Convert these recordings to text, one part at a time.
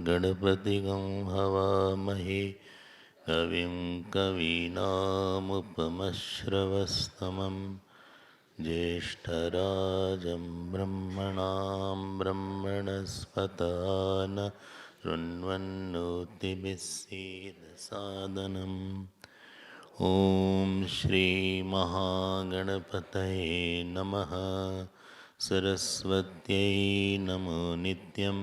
गणपतिगं हवामहे कविं कवीनामुपमश्रवस्तमं ज्येष्ठराजं ब्रह्मणां ब्रह्मणस्पत नृण्वन्नोतिभिस्सीदसादनम् ॐ श्रीमहागणपतये नमः। सरस्वत्यै नमो नित्यं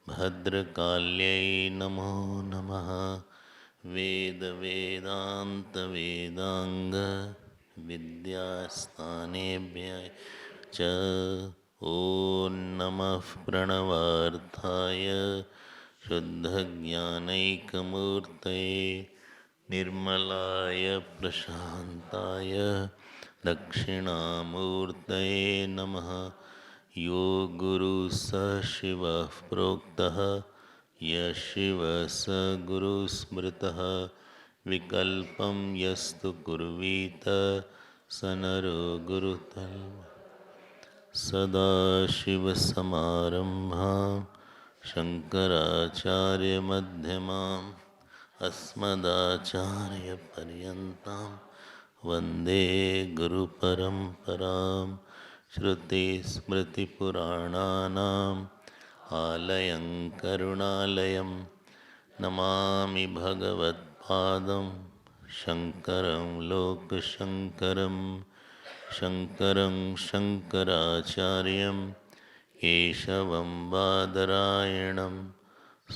भद्रकाल्यै नमो नमः। वेदवेदान्तवेदाङ्ग विद्यास्थानेभ्यः च ॐ नमः प्रणवार्थाय शुद्धज्ञानैकमूर्तये निर्मलाय प्रशान्ताय दक्षिणामूर्तये नमः। यो गुरुः स शिवः प्रोक्तः यः शिवः स गुरुः स्मृतः विकल्पं यस्तु कुर्वीत स नरो गुरुतल् सदाशिवसमारम्भां शङ्कराचार्यमध्यमाम् अस्मदाचार्यपर्यन्तां वन्दे गुरुपरम्परां। श्रुतिस्मृतिपुराणानाम् आलयं करुणालयं नमामि भगवत्पादं शङ्करं लोकशङ्करं। शङ्करं शङ्कराचार्यं केशवं बादरायणं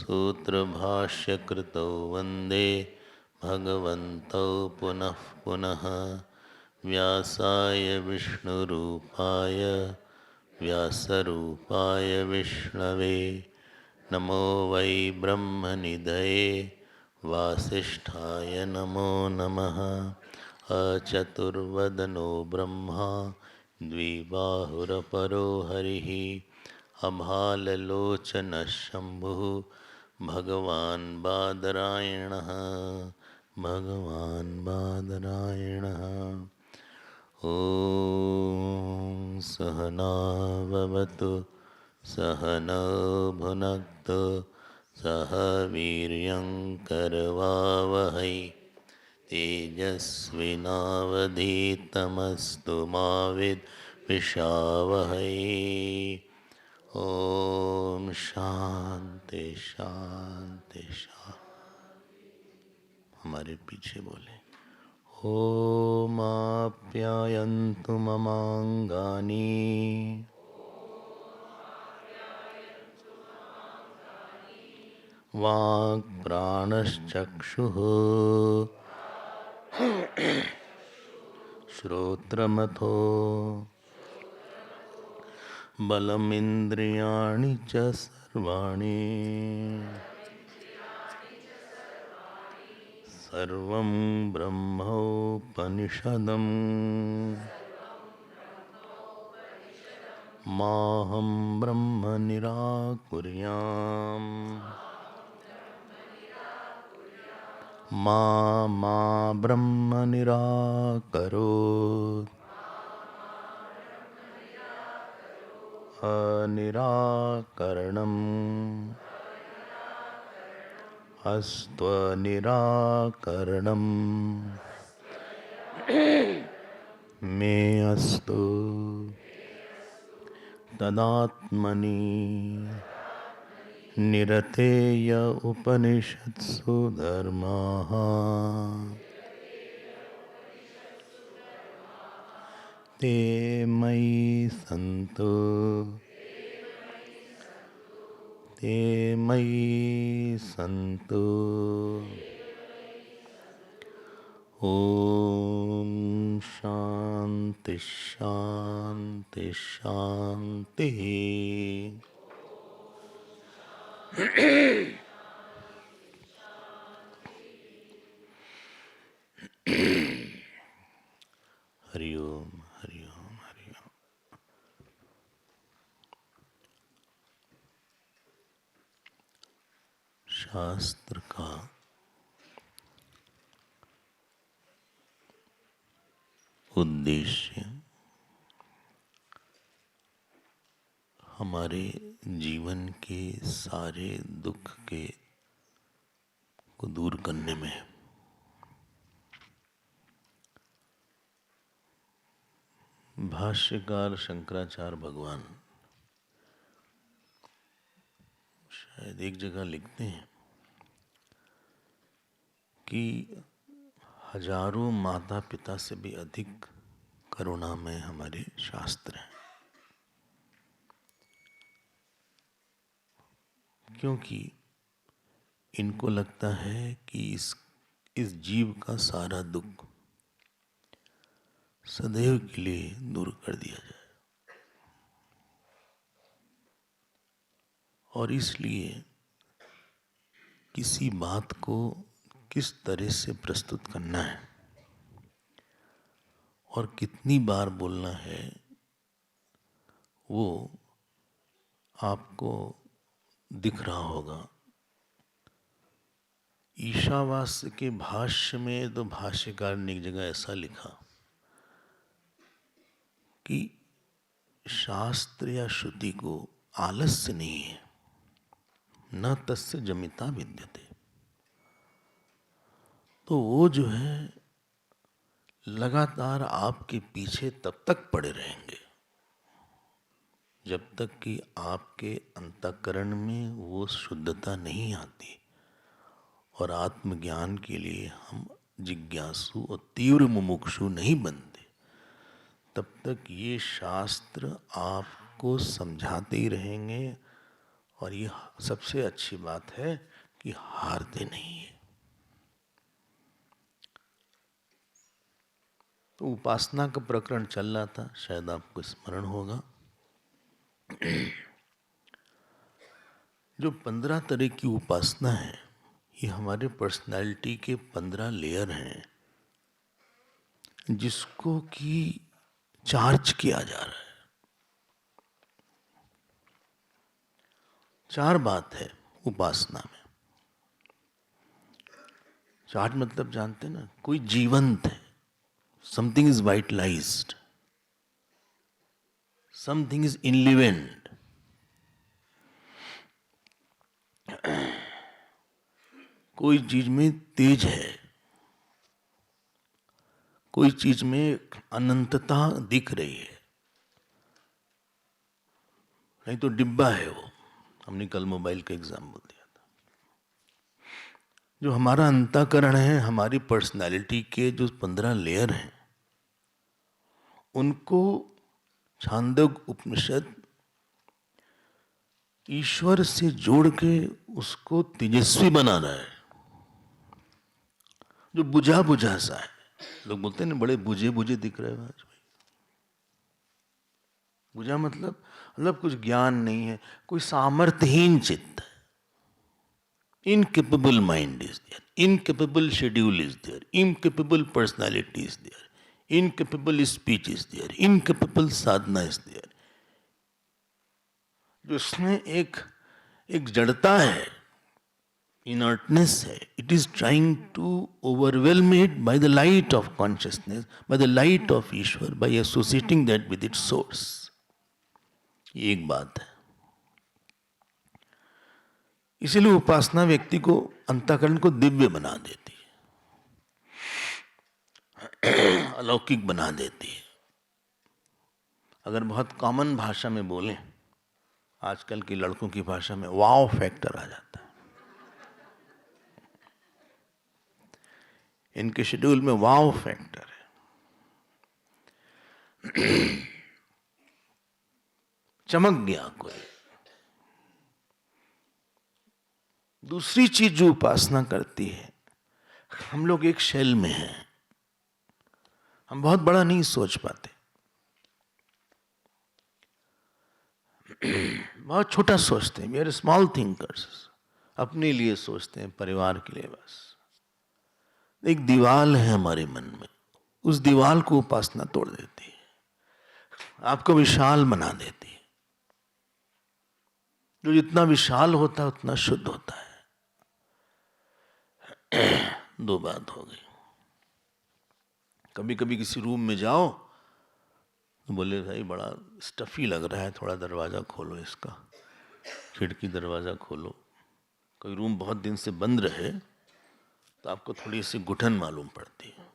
सूत्रभाष्यकृतौ वन्दे भगवन्तौ पुनः पुनः। व्यासाय विष्णुरूपाय व्यासरूपाय विष्णवे नमो वै ब्रह्मनिधये वासिष्ठाय नमो नमः। अचतुर्वदनो ब्रह्मा द्विबाहुरपरो हरिः अभाललोचनः शम्भुः भगवान् बादरायणः। भगवान् बादरायणः। ॐ सहना भवतु सहनौ भुनक्तु सह वीर्यं करवावहै तेजस्विनावधीतमस्तु मा विद्विषावहै। ॐ शांति शांति शांति। हमारे पीछे बोले ॐ आप्यायन्तु ममाङ्गानि वाक् प्राणश्चक्षुः श्रोत्रमथो बलमिन्द्रियाणि च सर्वाणि सर्वं ब्रह्मोपनिषदम् माहं ब्रह्म निराकुर्याम् मा ब्रह्म निराकरोत् अनिराकरणम् अस्त्वनिराकरणम् मे अस्तु तदात्मनि निरतेय उपनिषत्सु धर्माः ते मयि सन्तु ते मयि सन्तु। ॐ शान्ति शान्ति शान्तिः। हरिओम हरिओम हरिओम। शास्त्र का उद्देश्य हमारे जीवन के सारे दुख को दूर करने में है। भाष्यकार शंकराचार्य भगवान शायद एक जगह लिखते हैं कि हजारों माता पिता से भी अधिक करुणामय हमारे शास्त्र हैं, क्योंकि इनको लगता है कि इस जीव का सारा दुख सदैव के लिए दूर कर दिया जाए, और इसलिए किसी बात को किस तरह से प्रस्तुत करना है और कितनी बार बोलना है वो आपको दिख रहा होगा। ईशावास्य के भाष्य में तो भाष्यकार ने एक जगह ऐसा लिखा कि शास्त्र या श्रुति को आलस्य नहीं है, न तस्य जमिता विद्यते। तो वो जो है लगातार आपके पीछे तब तक पड़े रहेंगे जब तक कि आपके अंतःकरण में वो शुद्धता नहीं आती और आत्मज्ञान के लिए हम जिज्ञासु और तीव्र मुमुक्षु नहीं बनते, तब तक ये शास्त्र आपको समझाते ही रहेंगे। और ये सबसे अच्छी बात है कि हारते नहीं है। तो उपासना का प्रकरण चल रहा था, शायद आपको स्मरण होगा। जो 15 तरह की उपासना है, ये हमारे पर्सनालिटी के 15 लेयर हैं जिसको कि चार्ज किया जा रहा है। 4 बात है उपासना में। चार्ज मतलब जानते ना, कोई जीवंत है, समथिंग इज वाइटलाइज्ड, समथिंग इज इनलिवेंट। कोई चीज में तेज है, कोई चीज में अनंतता दिख रही है, नहीं तो डिब्बा है वो। हमने कल मोबाइल का एग्जाम्पल दिया था। जो हमारा अंतःकरण है, हमारी पर्सनालिटी के जो 15 लेयर हैं, उनको छांदोग्य उपनिषद ईश्वर से जोड़ के उसको तेजस्वी बना रहा है। जो बुझा बुझा सा है, लोग बोलते हैं ना बड़े बुझे बुझे दिख रहे हैं आज भाई। बुझा मतलब कुछ ज्ञान नहीं है, कोई सामर्थ्यहीन चित्त है। Incapable mind is there, incapable schedule is there, incapable personality is there, incapable speech is there, incapable sadhana is there. जिसमें एक जड़ता है, इनर्टनेस है। It is trying to overwhelm it by the light of consciousness, by the light of Ishwar, by associating that with its source. ये एक बात है। इसीलिए उपासना व्यक्ति को, अंतःकरण को दिव्य बना देती है, अलौकिक बना देती है। अगर बहुत कॉमन भाषा में बोलें, आजकल के लड़कों की भाषा में वाव फैक्टर आ जाता है। इनके शेड्यूल में वाव फैक्टर है। चमक गया कोई। दूसरी चीज जो उपासना करती है, हम लोग एक शेल में हैं, हम बहुत बड़ा नहीं सोच पाते, बहुत छोटा सोचते हैं। We are small thinkers. अपने लिए सोचते हैं, परिवार के लिए बस। एक दीवाल है हमारे मन में, उस दीवाल को उपासना तोड़ देती है, आपको विशाल बना देती है। जो जितना विशाल होता है उतना शुद्ध होता है। दो बात हो गई। कभी कभी किसी रूम में जाओ तो बोले भाई बड़ा स्टफी लग रहा है, थोड़ा दरवाज़ा खोलो, इसका खिड़की दरवाज़ा खोलो। कोई रूम बहुत दिन से बंद रहे तो आपको थोड़ी सी घुटन मालूम पड़ती है,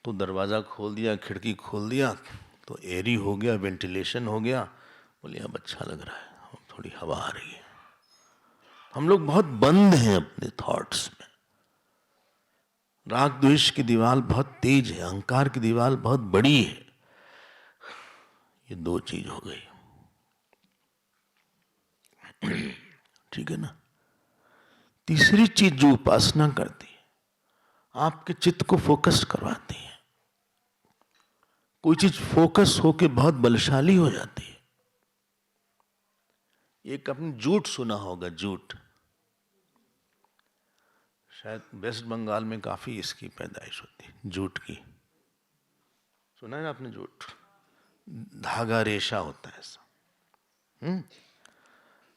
तो दरवाज़ा खोल दिया, खिड़की खोल दिया तो एयरी हो गया, वेंटिलेशन हो गया, बोले अब अच्छा लग रहा है, अब थोड़ी हवा आ रही है। हम लोग बहुत बंद हैं अपने थॉट्स में। राग द्वेष की दीवार बहुत तेज है, अहंकार की दीवार बहुत बड़ी है। ये दो चीज हो गई, ठीक है ना। तीसरी चीज जो उपासना करती है, आपके चित्त को फोकस करवाती है। कोई चीज फोकस होके बहुत बलशाली हो जाती है। एक आपने जूट सुना होगा, जूट, शायद वेस्ट बंगाल में काफी इसकी पैदाइश होती है, जूट की। सुना है ना आपने? जूट धागा रेशा होता है ऐसा।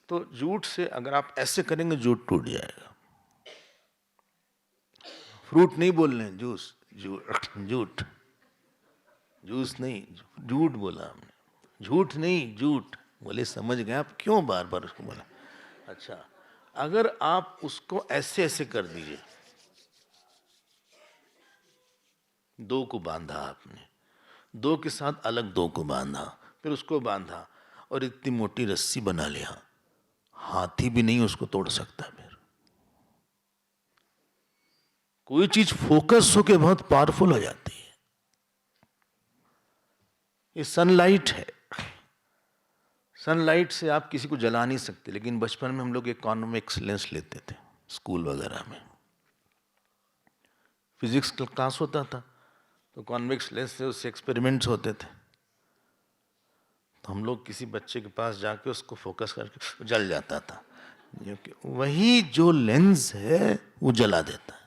तो जूट से अगर आप ऐसे करेंगे जूट टूट जाएगा। फ्रूट नहीं बोल रहे हैं, जूस, जूट, जूस नहीं, जूट बोला हमने, झूठ नहीं, जूट बोले। समझ गए आप क्यों बार बार उसको बोला? अच्छा, अगर आप उसको ऐसे ऐसे कर दीजिए, दो को बांधा आपने, दो के साथ अलग दो को बांधा, फिर उसको बांधा और इतनी मोटी रस्सी बना लिया, हाथी भी नहीं उसको तोड़ सकता। फिर कोई चीज फोकस होके बहुत पावरफुल हो जाती है। ये सनलाइट है, सनलाइट से आप किसी को जला नहीं सकते। लेकिन बचपन में हम लोग एक कॉन्वेक्स लेंस लेते थे स्कूल वगैरह में, फिजिक्स क्लास होता था तो कॉन्वेक्स लेंस से उससे एक्सपेरिमेंट्स होते थे। तो हम लोग किसी बच्चे के पास जाके उसको फोकस करके जल जाता था, क्योंकि वही जो लेंस है वो जला देता है।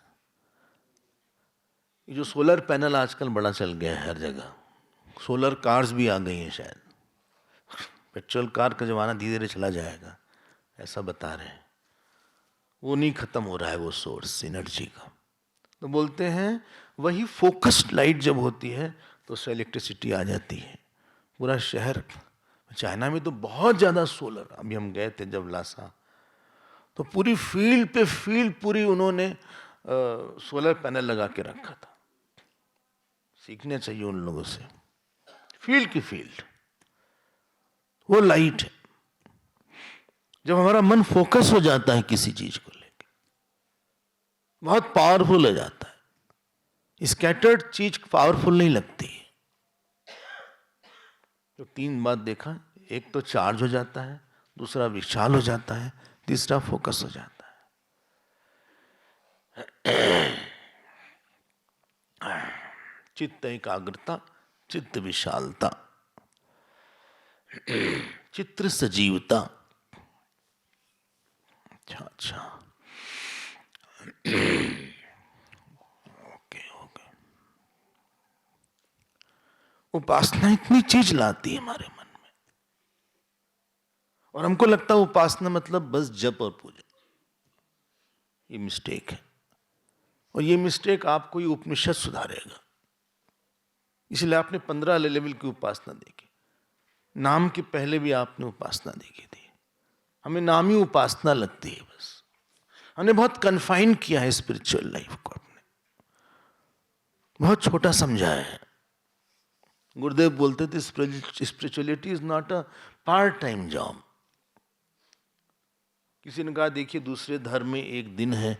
ये जो सोलर पैनल आजकल बड़ा चल गया है हर जगह, सोलर कार्स भी आ गई हैं शायद, पेट्रोल कार का जमाना धीरे धीरे चला जाएगा ऐसा बता रहे हैं। वो नहीं खत्म हो रहा है वो सोर्स एनर्जी का। तो बोलते हैं वही फोकस्ड लाइट जब होती है तो उससे इलेक्ट्रिसिटी आ जाती है। पूरा शहर, चाइना में तो बहुत ज़्यादा सोलर, अभी हम गए थे जब लासा, तो पूरी फील्ड पे फील्ड पूरी उन्होंने सोलर पैनल लगा के रखा था। सीखना चाहिए उन लोगों से, फील्ड की फील्ड वो लाइट है। जब हमारा मन फोकस हो जाता है किसी चीज को लेकर, बहुत पावरफुल हो जाता है। स्कैटर्ड चीज पावरफुल नहीं लगती। तो तीन बात देखा, एक तो चार्ज हो जाता है, दूसरा विशाल हो जाता है, तीसरा फोकस हो जाता है। चित्त एकाग्रता, चित्त विशालता, चित्र सजीवता। अच्छा अच्छा, ओके ओके। उपासना इतनी चीज लाती है हमारे मन में, और हमको लगता है उपासना मतलब बस जप और पूजा। ये मिस्टेक है, और ये मिस्टेक आपको ये उपनिषद सुधारेगा। इसलिए आपने 15 लेवल की उपासना देखी, नाम के पहले भी आपने उपासना देखी थी। हमें नाम ही उपासना लगती है बस। हमने बहुत कन्फाइन किया है स्पिरिचुअल लाइफ को, अपने बहुत छोटा समझा है। गुरुदेव बोलते थे spirituality is not a part time job. किसी ने कहा देखिए दूसरे धर्म में एक दिन है,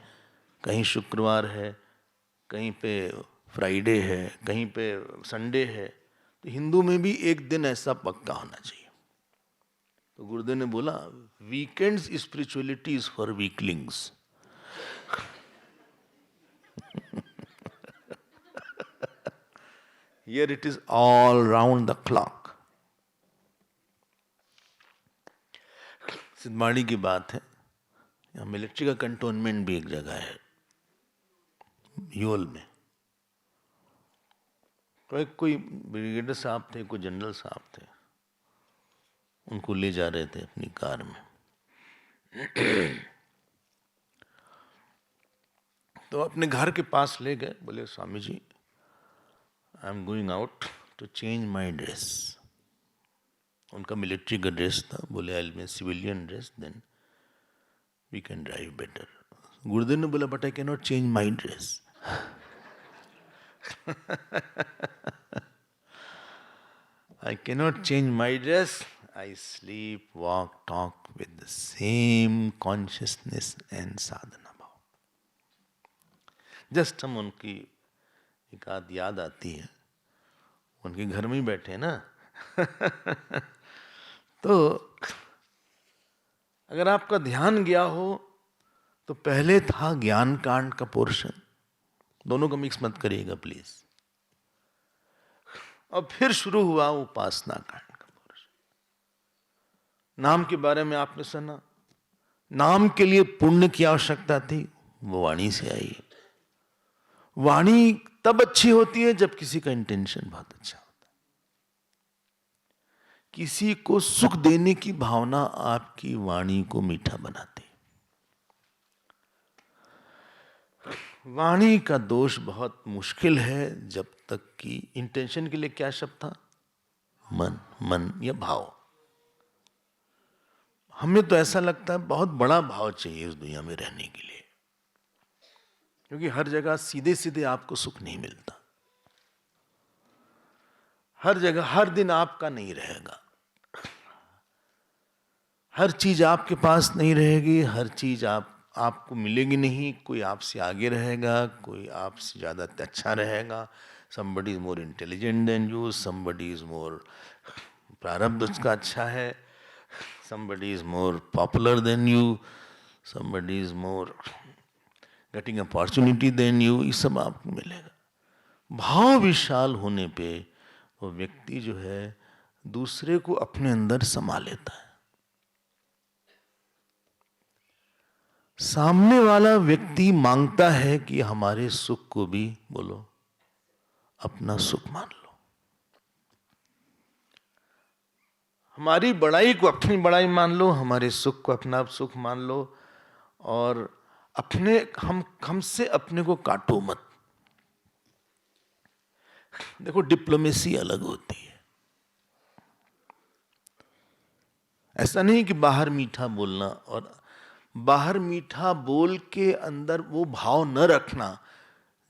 कहीं शुक्रवार है, कहीं पे फ्राइडे है, कहीं पे संडे है, तो हिंदू में भी एक दिन ऐसा पक्का होना चाहिए। तो गुरुदेव ने बोला weekends spirituality is for weaklings. Here it is all round the clock. सिद्धमाणी की बात है, यहाँ मिलिट्री का कंटोनमेंट भी एक जगह है, ह्योल में। कोई ब्रिगेडियर साहब थे, कोई जनरल साहब थे, उनको ले जा रहे थे अपनी कार में। तो अपने घर के पास ले गए, बोले Swami ji I am going out to change my dress. उनका मिलिट्री का ड्रेस था। बोले I will civilian dress, then we can drive better. Gurudev ने बोला but I can not change my dress. I cannot change my dress. I sleep, walk, talk with the same consciousness and sadhana bhav. Just हम उनकी एक आध याद आती है, उनके घर में ही बैठे ना। तो अगर आपका ध्यान गया हो तो पहले था ज्ञान कांड का पोर्शन, दोनों को मिक्स मत करिएगा प्लीज, और फिर शुरू हुआ उपासना कांड का पोर्शन। नाम के बारे में आपने सुना, नाम के लिए पुण्य की आवश्यकता थी, वो वाणी से आई। वाणी तब अच्छी होती है जब किसी का इंटेंशन बहुत अच्छा होता है। किसी को सुख देने की भावना आपकी वाणी को मीठा बनाती है। वाणी का दोष बहुत मुश्किल है जब तक कि इंटेंशन के लिए क्या शब्द था, मन, मन या भाव। हमें तो ऐसा लगता है बहुत बड़ा भाव चाहिए इस दुनिया में रहने के लिए, क्योंकि हर जगह सीधे सीधे आपको सुख नहीं मिलता। हर जगह हर दिन आपका नहीं रहेगा, हर चीज आपके पास नहीं रहेगी, हर चीज आपको मिलेगी नहीं। कोई आपसे आगे रहेगा, कोई आपसे ज्यादा अच्छा रहेगा। somebody is more intelligent than you, somebody is more प्रारब्ध उसका अच्छा है, somebody is more popular than you, somebody is more getting opportunity than you, ये सब आपको मिलेगा। भाव विशाल होने पे वो व्यक्ति जो है दूसरे को अपने अंदर समा लेता है। सामने वाला व्यक्ति मांगता है कि हमारे सुख को भी बोलो अपना सुख मान लो, हमारी बड़ाई को अपनी बड़ाई मान लो, हमारे सुख को अपना सुख मान लो, और अपने हमसे अपने को काटो मत। देखो डिप्लोमेसी अलग होती है। ऐसा नहीं कि बाहर मीठा बोलना और बाहर मीठा बोल के अंदर वो भाव न रखना।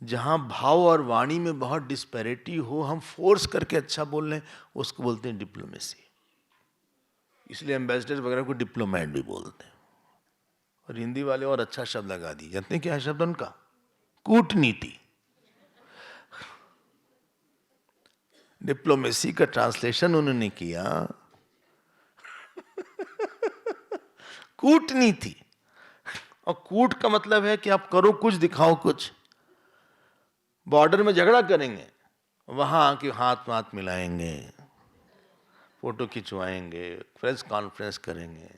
जहां भाव और वाणी में बहुत डिस्पैरिटी हो, हम फोर्स करके अच्छा बोल रहे हैं, उसको बोलते हैं डिप्लोमेसी। इसलिए एम्बेसडर वगैरह को डिप्लोमेट भी बोलते हैं। और हिंदी वाले और अच्छा शब्द लगा दिए, जानते हैं क्या शब्द उनका? कूटनीति। डिप्लोमेसी का ट्रांसलेशन उन्होंने किया कूटनीति। और कूट का मतलब है कि आप करो कुछ दिखाओ कुछ। बॉर्डर में झगड़ा करेंगे, वहां आके हाथ हाथ मिलाएंगे, फोटो खिंचवाएंगे, प्रेस कॉन्फ्रेंस करेंगे,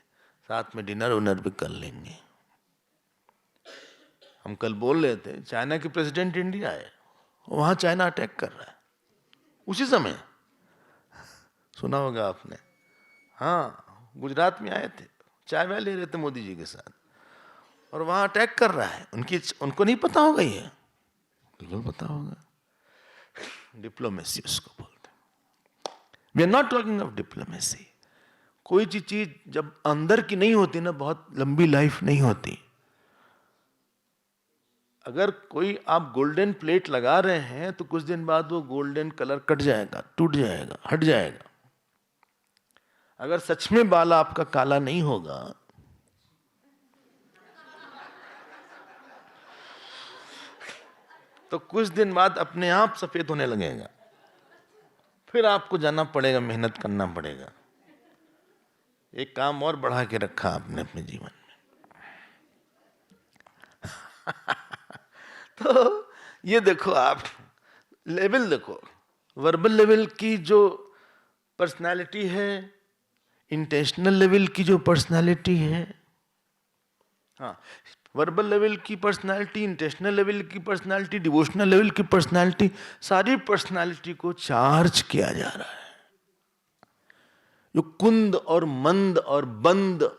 साथ में डिनर उनर भी कर लेंगे। हम कल बोल रहे थे चाइना के प्रेसिडेंट इंडिया है, वहां चाइना अटैक कर रहा है उसी समय, सुना होगा आपने। हाँ, गुजरात में आए थे, चाय वाय ले रहे थे मोदी जी के साथ, और वहां अटैक कर रहा है। उनको नहीं पता होगा ये? बिल्कुल पता होगा। डिप्लोमेसी उसको बोलते हैं। We are not talking of diplomacy. कोई चीज जब अंदर की नहीं होती ना, बहुत लंबी लाइफ नहीं होती। अगर कोई आप गोल्डन प्लेट लगा रहे हैं तो कुछ दिन बाद वो गोल्डन कलर कट जाएगा, टूट जाएगा, हट जाएगा। अगर सच में बाल आपका काला नहीं होगा तो कुछ दिन बाद अपने आप सफेद होने लगेगा। फिर आपको जाना पड़ेगा, मेहनत करना पड़ेगा। एक काम और बढ़ा के रखा आपने अपने जीवन में। तो ये देखो, आप लेवल देखो, वर्बल लेवल की जो पर्सनालिटी है, इंटेंशनल लेवल की जो पर्सनालिटी है। हाँ, वर्बल लेवल की पर्सनालिटी, इंटेंशनल लेवल की पर्सनालिटी, डिवोशनल लेवल की पर्सनालिटी, सारी पर्सनालिटी को चार्ज किया जा रहा है। जो कुंद और मंद और बंद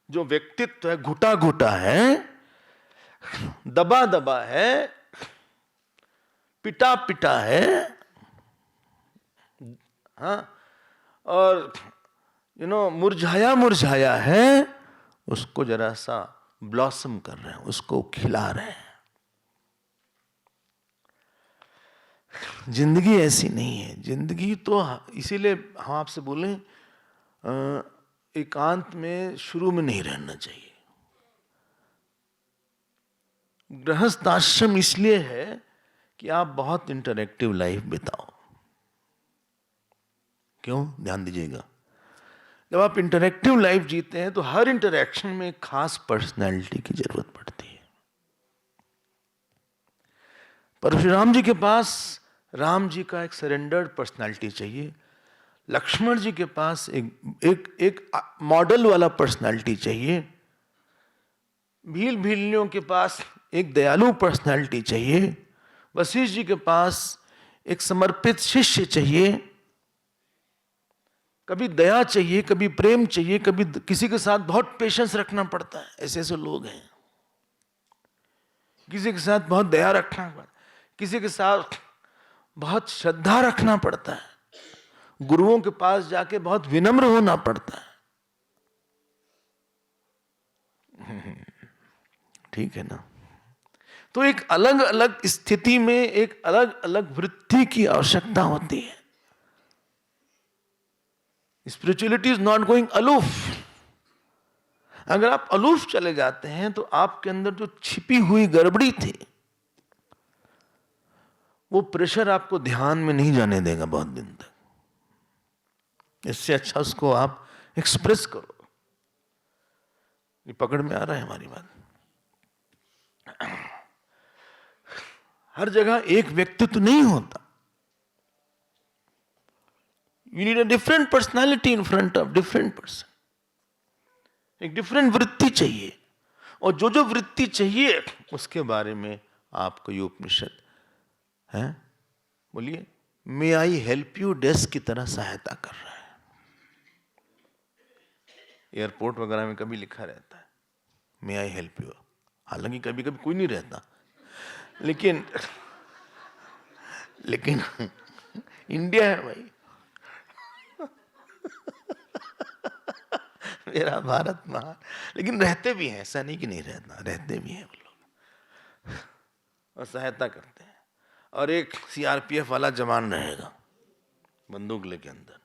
जो व्यक्तित्व है, घुटा घुटा है, दबा दबा है, पिटा पिटा है, हाँ, और मुरझाया मुरझाया है, उसको जरा सा ब्लॉसम कर रहे हैं, उसको खिला रहे हैं। जिंदगी ऐसी नहीं है। जिंदगी तो इसीलिए हम आपसे बोलें, एकांत में शुरू में नहीं रहना चाहिए। गृहस्थ आश्रम इसलिए है कि आप बहुत इंटरैक्टिव लाइफ बिताओ। क्यों? ध्यान दीजिएगा, जब आप इंटरैक्टिव लाइफ जीते हैं तो हर इंटरैक्शन में एक खास पर्सनैलिटी की जरूरत पड़ती है। परशुराम जी के पास राम जी का एक सरेंडर्ड पर्सनैलिटी चाहिए, लक्ष्मण जी के पास एक मॉडल वाला पर्सनैलिटी चाहिए, भील भीलनियों के पास एक दयालु पर्सनैलिटी चाहिए, वशिष्ठ जी के पास एक समर्पित शिष्य चाहिए, कभी दया चाहिए, कभी प्रेम चाहिए, कभी किसी के साथ बहुत पेशेंस रखना पड़ता है। ऐसे ऐसे लोग हैं। किसी के साथ बहुत दया रखना पड़ता है, किसी के साथ बहुत श्रद्धा रखना पड़ता है, गुरुओं के पास जाके बहुत विनम्र होना पड़ता है। ठीक है ना? तो एक अलग अलग स्थिति में एक अलग अलग वृत्ति की आवश्यकता होती है। Spirituality is not going aloof. अगर आप अलूफ चले जाते हैं तो आपके अंदर जो छिपी हुई गड़बड़ी थी, वो प्रेशर आपको ध्यान में नहीं जाने देगा बहुत दिन तक। इससे अच्छा उसको आप एक्सप्रेस करो। ये पकड़ में आ रहा है हमारी बात? हर जगह एक व्यक्तित्व नहीं होता। You need a different personality in front of different person. एक डिफरेंट वृत्ति चाहिए, और जो जो वृत्ति चाहिए उसके बारे में आपको ये उपनिषद है, बोलिए, मे आई हेल्प यू डेस्क की तरह सहायता कर रहा है। एयरपोर्ट वगैरह में कभी लिखा रहता है मे आई हेल्प यू, हालांकि कभी कभी कोई नहीं रहता, लेकिन इंडिया है भाई, मेरा भारत महान। लेकिन रहते भी हैं, ऐसा नहीं कि नहीं रहता, रहते भी हैं वो लोग और सहायता करते हैं। और एक सीआरपीएफ वाला जवान रहेगा बंदूक लेके अंदर,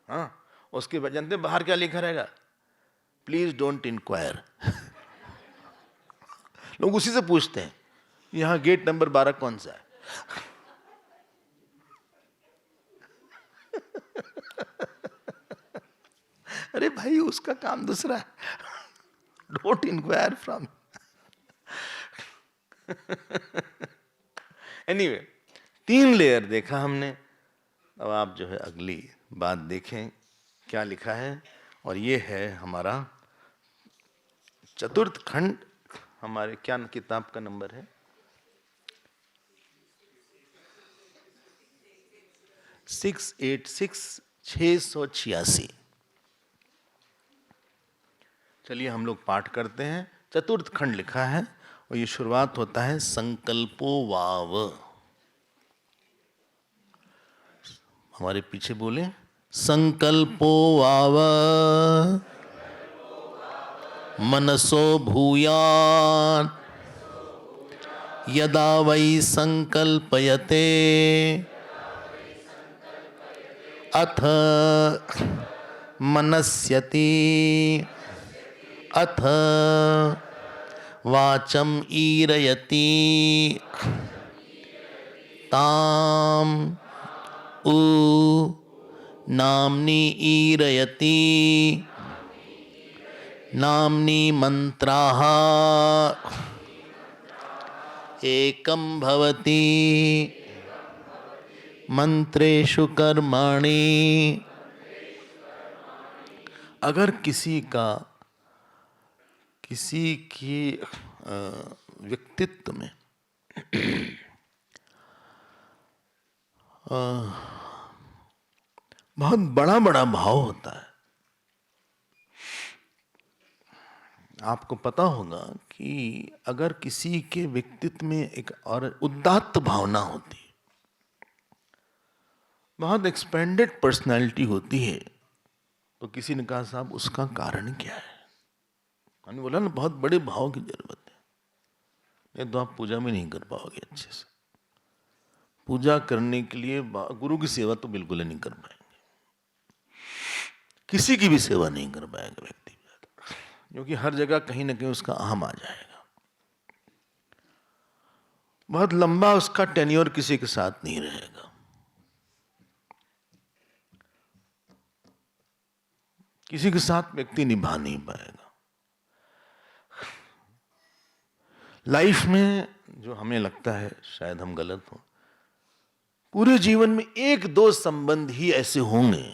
हाँ, उसके जानते बाहर क्या लिखा रहेगा? Please don't inquire. लोग उसी से पूछते हैं यहां गेट नंबर 12 कौन सा है? अरे भाई, उसका काम दूसरा है। Don't inquire from. Anyway, 3 layer देखा हमने। अब आप जो है अगली बात देखें क्या लिखा है, और ये है हमारा चतुर्थ खंड। हमारे क्या किताब का नंबर है? 686। चलिए हम लोग पाठ करते हैं। चतुर्थ खंड लिखा है और ये शुरुआत होता है संकल्पो वाव। हमारे पीछे बोले, संकल्पो वाव मनसो भूयात् यदा वै संकल्पयते अथ मनस्यति अथ वाचम ईरयति ताम उ नाम्नि ईरयति नाम्नि मंत्राः एकं भवति मंत्रेषु कर्माणि। अगर किसी का किसी के व्यक्तित्व में बहुत बड़ा बड़ा भाव होता है। आपको पता होगा कि अगर किसी के व्यक्तित्व में एक और उदात्त भावना होती है, बहुत एक्सपेंडेड पर्सनालिटी होती है, तो किसी ने कहा साहब उसका कारण क्या है? मैंने बोला ना बहुत बड़े भाव की जरूरत है, नहीं तो आप पूजा में नहीं कर पाओगे अच्छे से। पूजा करने के लिए गुरु की सेवा तो बिल्कुल नहीं कर पाएंगे, किसी की भी सेवा नहीं कर पाएगा व्यक्ति, क्योंकि हर जगह कहीं ना कहीं उसका अहम आ जाएगा। बहुत लंबा उसका टेन्योर किसी के साथ नहीं रहेगा। किसी के साथ व्यक्ति निभा नहीं पाएगा। लाइफ में जो हमें लगता है, शायद हम गलत हो, पूरे जीवन में एक दो संबंध ही ऐसे होंगे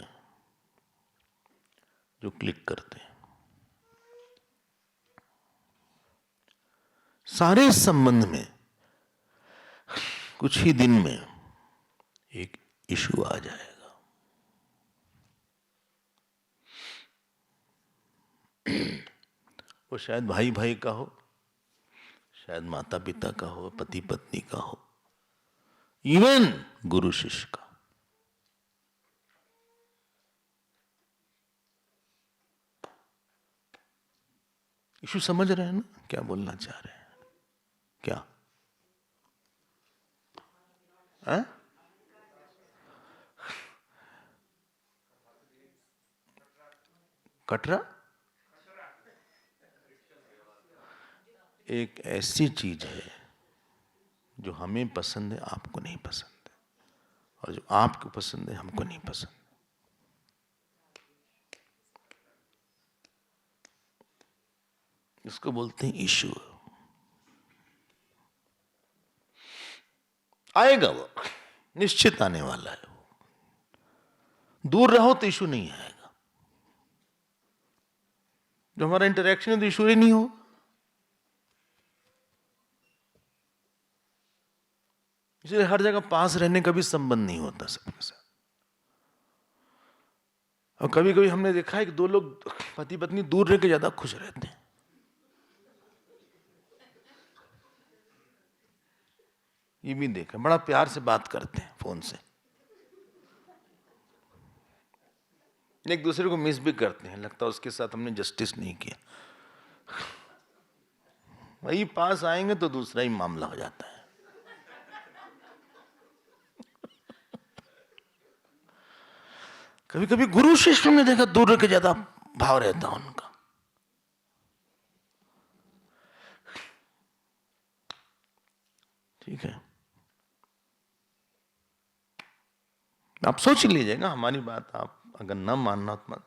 जो क्लिक करते हैं। सारे संबंध में कुछ ही दिन में एक इशू आ जाएगा। वो शायद भाई भाई का हो, शायद माता पिता का हो, पति पत्नी का हो, इवन गुरु शिष्य का। इशू समझ रहे हैं ना क्या बोलना चाह रहे हैं? क्या है? कटरा एक ऐसी चीज है जो हमें पसंद है, आपको नहीं पसंद है, और जो आपको पसंद है हमको नहीं पसंद। इसको बोलते हैं इशू। आएगा वो, निश्चित आने वाला है। वो दूर रहो तो इशू नहीं आएगा। जो हमारा इंटरेक्शन है तो इशू ही नहीं हो। इसलिए हर जगह पास रहने का भी संबंध नहीं होता सबके साथ। और कभी कभी हमने देखा है कि दो लोग पति पत्नी दूर रह के ज्यादा खुश रहते हैं। ये भी देखा, बड़ा प्यार से बात करते हैं फोन से, एक दूसरे को मिस भी करते हैं, लगता है उसके साथ हमने जस्टिस नहीं किया। वही पास आएंगे तो दूसरा ही मामला हो जाता है। कभी कभी गुरु शिष्य में देखा दूर रह के ज्यादा भाव रहता है उनका। ठीक है, आप सोच लीजिएगा हमारी बात, आप अगर न मानना तो मत।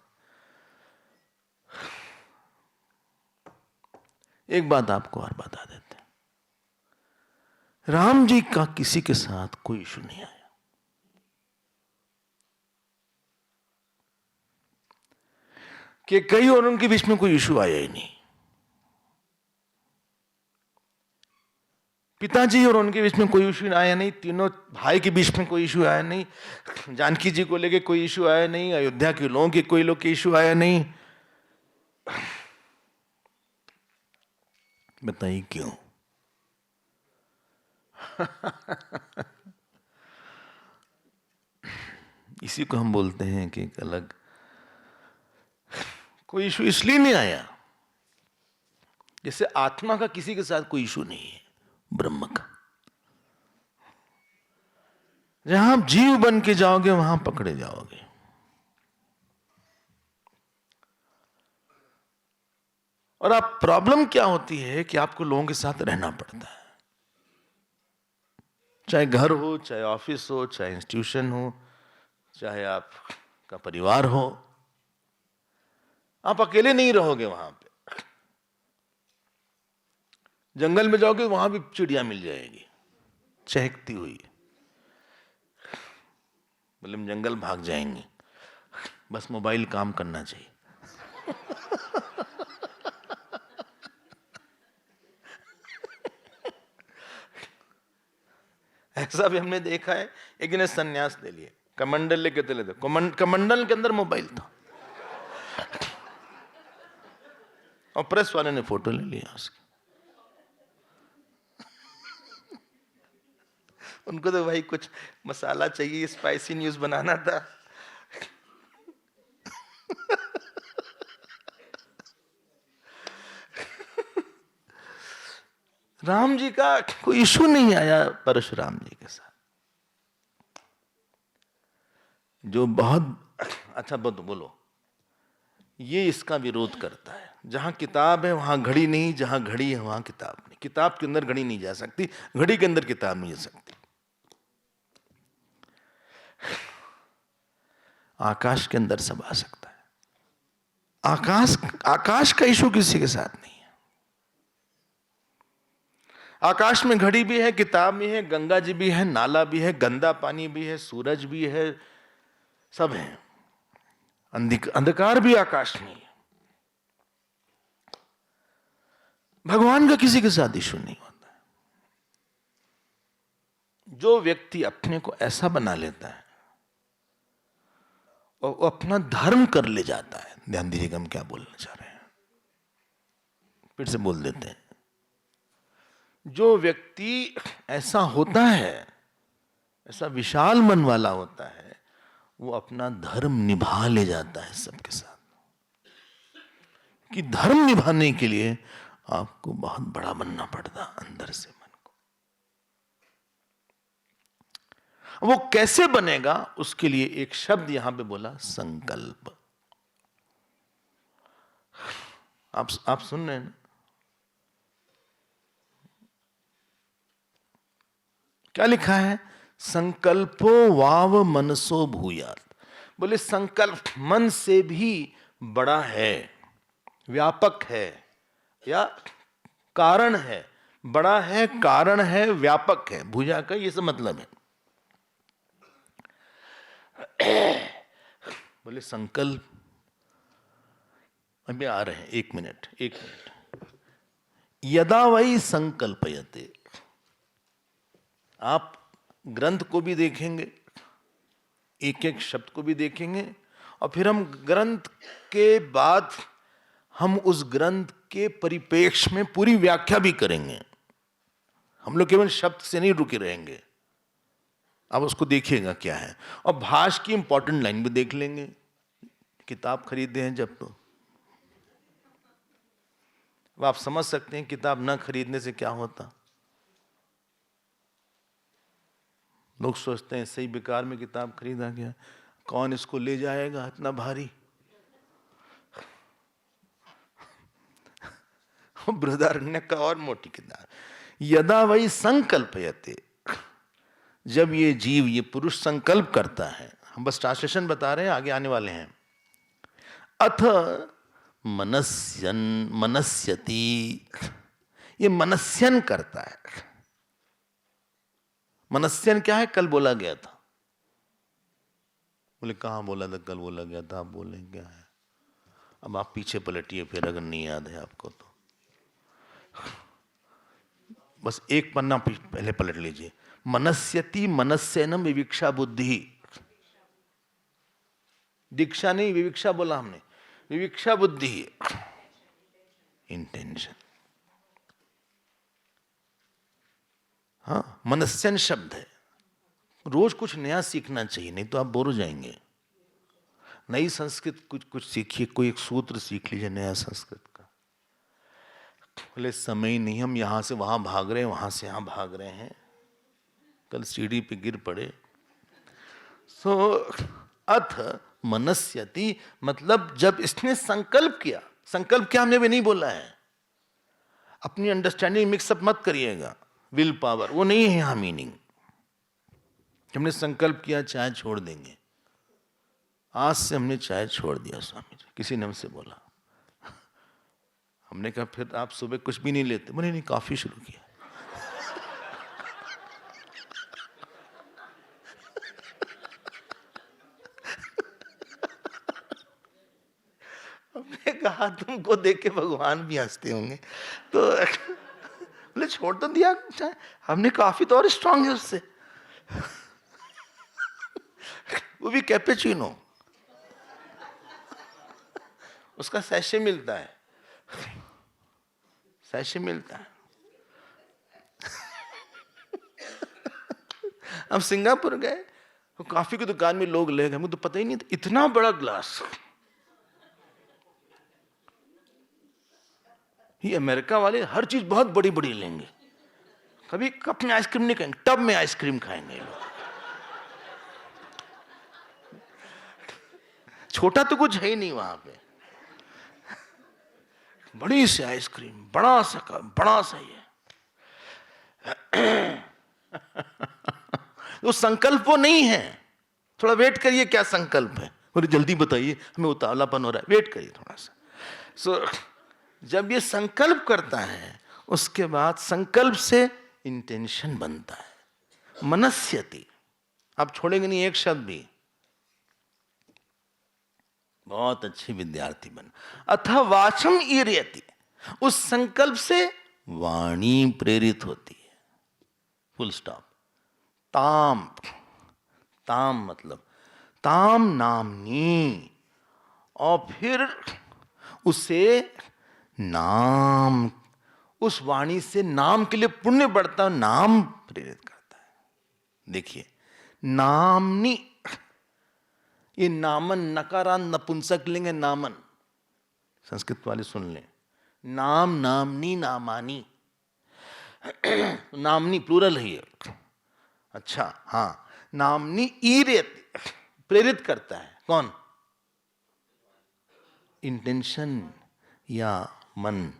एक बात आपको और बता देते हैं, राम जी का किसी के साथ कोई इशू नहीं आया। कि कई और उनके बीच में कोई इशू आया ही नहीं। पिताजी और उनके बीच में कोई इशू आया नहीं, तीनों भाई के बीच में कोई इशू आया नहीं, जानकी जी को लेके कोई इशू आया नहीं, अयोध्या के लोगों के कोई लोग के इशू आया नहीं। बताइए क्यों? इसी को हम बोलते हैं कि एक अलग कोई इशू इसलिए नहीं आया जैसे आत्मा का किसी के साथ कोई इशू नहीं है, ब्रह्म का। जहां आप जीव बन के जाओगे वहां पकड़े जाओगे। और आप प्रॉब्लम क्या होती है कि आपको लोगों के साथ रहना पड़ता है, चाहे घर हो, चाहे ऑफिस हो, चाहे इंस्टीट्यूशन हो, चाहे आपका परिवार हो। आप अकेले नहीं रहोगे वहां पे। जंगल में जाओगे वहां भी चिड़िया मिल जाएगी चहकती हुई, बोले हम जंगल भाग जाएंगे, बस मोबाइल काम करना चाहिए। ऐसा भी हमने देखा है, एक ने संन्यास ले लिए, कमंडल लेके चले थे, कमंडल के अंदर मोबाइल था और प्रेस वाले ने फोटो ले लिया उसकी। उनको तो भाई कुछ मसाला चाहिए, स्पाइसी न्यूज बनाना था। राम जी का कोई इशू नहीं आया परशुराम जी के साथ। जो बहुत अच्छा बोलो, ये इसका विरोध करता है। जहां किताब है वहां घड़ी नहीं, जहां घड़ी है वहां किताब नहीं। किताब के अंदर घड़ी नहीं जा सकती, घड़ी के अंदर किताब नहीं जा सकती। आकाश के अंदर सब आ सकता है। आकाश का इशू किसी के साथ नहीं है। आकाश में घड़ी भी है, किताब भी है, गंगा जी भी है, नाला भी है, गंदा पानी भी है, सूरज भी है, सब है। अंधकार भी आकाश में है। भगवान का किसी के साथ इशू नहीं होता है। जो व्यक्ति अपने को ऐसा बना लेता है और वो अपना धर्म कर ले जाता है। ध्यान दीजिएगा हम क्या बोलना चाह रहे हैं, फिर से बोल देते हैं। जो व्यक्ति ऐसा होता है, ऐसा विशाल मन वाला होता है, वो अपना धर्म निभा ले जाता है सबके साथ। कि धर्म निभाने के लिए आपको बहुत बड़ा बनना पड़ता अंदर से मन को। वो कैसे बनेगा, उसके लिए एक शब्द यहां पे बोला, संकल्प। आप सुन रहे हैं ना? क्या लिखा है? संकल्पो वाव मनसो भूयात। बोले संकल्प मन से भी बड़ा है, व्यापक है, या कारण है। बड़ा है, कारण है, व्यापक है। भूया का ये सब मतलब है। बोले संकल्प, अभी आ रहे हैं, एक मिनट। यदा वही संकल्पयते। आप ग्रंथ को भी देखेंगे, एक एक शब्द को भी देखेंगे, और फिर हम ग्रंथ के बाद हम उस ग्रंथ के परिप्रेक्ष्य में पूरी व्याख्या भी करेंगे। हम लोग केवल शब्द से नहीं रुके रहेंगे। आप उसको देखिएगा क्या है, और भाष की इंपॉर्टेंट लाइन भी देख लेंगे। किताब खरीदे हैं जब, तो आप समझ सकते हैं किताब ना खरीदने से क्या होता। लोग सोचते हैं सही बेकार में किताब खरीदा गया, कौन इसको ले जाएगा इतना भारी। बृहदारण्यक का और मोटी किताब। यदा वही संकल्पयते, जब ये जीव, ये पुरुष संकल्प करता है। हम बस ट्रांसलेशन बता रहे हैं, आगे आने वाले हैं। अथ मनस्यति, ये मनस्यन करता है। मनस्यन क्या है? कल बोला गया था। बोले कहां बोला था? कल बोला गया था। आप बोले क्या है? अब आप पीछे पलटिए फिर, अगर नहीं याद है आपको तो। बस एक पन्ना पहले पलट लीजिए। मनस्यति मनस्यनम विविक्षा बुद्धि। दीक्षा नहीं, विविक्षा बोला हमने। विविक्षा बुद्धि, इंटेंशन। हाँ, मनस्यन शब्द है। रोज कुछ नया सीखना चाहिए, नहीं तो आप बोर हो जाएंगे। नई संस्कृत कुछ सीखिए, कोई एक सूत्र सीख लीजिए नया संस्कृत का। बोले समय ही नहीं, हम यहां से वहां भाग रहे हैं, वहां से यहां भाग रहे हैं। कल सीढ़ी पे गिर पड़े। सो अथ मनस्यति, मतलब जब इसने संकल्प किया। संकल्प क्या हमने भी नहीं बोला है, अपनी अंडरस्टैंडिंग मिक्सअप मत करिएगा। विल पावर वो नहीं है यहां मीनिंग। हमने संकल्प किया चाय छोड़ देंगे, आज से हमने चाय छोड़ दिया स्वामी जी, किसी ने हमसे बोला। हमने कहा फिर आप सुबह कुछ भी नहीं लेते? बोले नहीं, कॉफी शुरू किया। हमने कहा तुमको देख के भगवान भी हंसते होंगे, तो बोले छोड़ तो दिया चाय। हमने कॉफी तो और स्ट्रांग है उससे। वो भी कैपेचिनो, उसका सैशे मिलता है, सैशे मिलता है। हम सिंगापुर गए तो कॉफी की दुकान में लोग ले गए, मुझे तो पता ही नहीं था इतना बड़ा ग्लास। ये अमेरिका वाले हर चीज बहुत बड़ी बड़ी लेंगे, कभी कप में आइसक्रीम नहीं खाएंगे, टब में आइसक्रीम खाएंगे लोग। छोटा तो कुछ है ही नहीं वहां पे, बड़ी सी आइसक्रीम, बड़ा सा कप, बड़ा सा ये। वो संकल्प वो नहीं है, थोड़ा वेट करिए, क्या संकल्प है, बोले जल्दी बताइए, हमें उतावलापन हो रहा है, वेट करिए थोड़ा सा। जब ये संकल्प करता है, उसके बाद संकल्प से इंटेंशन बनता है, मनस्यति। आप छोड़ेंगे नहीं एक शब्द भी, बहुत अच्छी विद्यार्थी बन। अथा वाचम ईर्यति, उस संकल्प से वाणी प्रेरित होती है, फुल स्टॉप। ताम, ताम मतलब ताम नामनी, और फिर उसे नाम, उस वाणी से नाम के लिए पुण्य बढ़ता है, नाम प्रेरित करता है। देखिए नामनी, ये नामन नकारांत नपुंसक लिंग है, नामन, संस्कृत वाले सुन लें, नाम, नामनी, नामानी, नामनी प्लूरल है ये। अच्छा हाँ, नामनी ईर्यत, प्रेरित करता है, कौन? इंटेंशन या मन।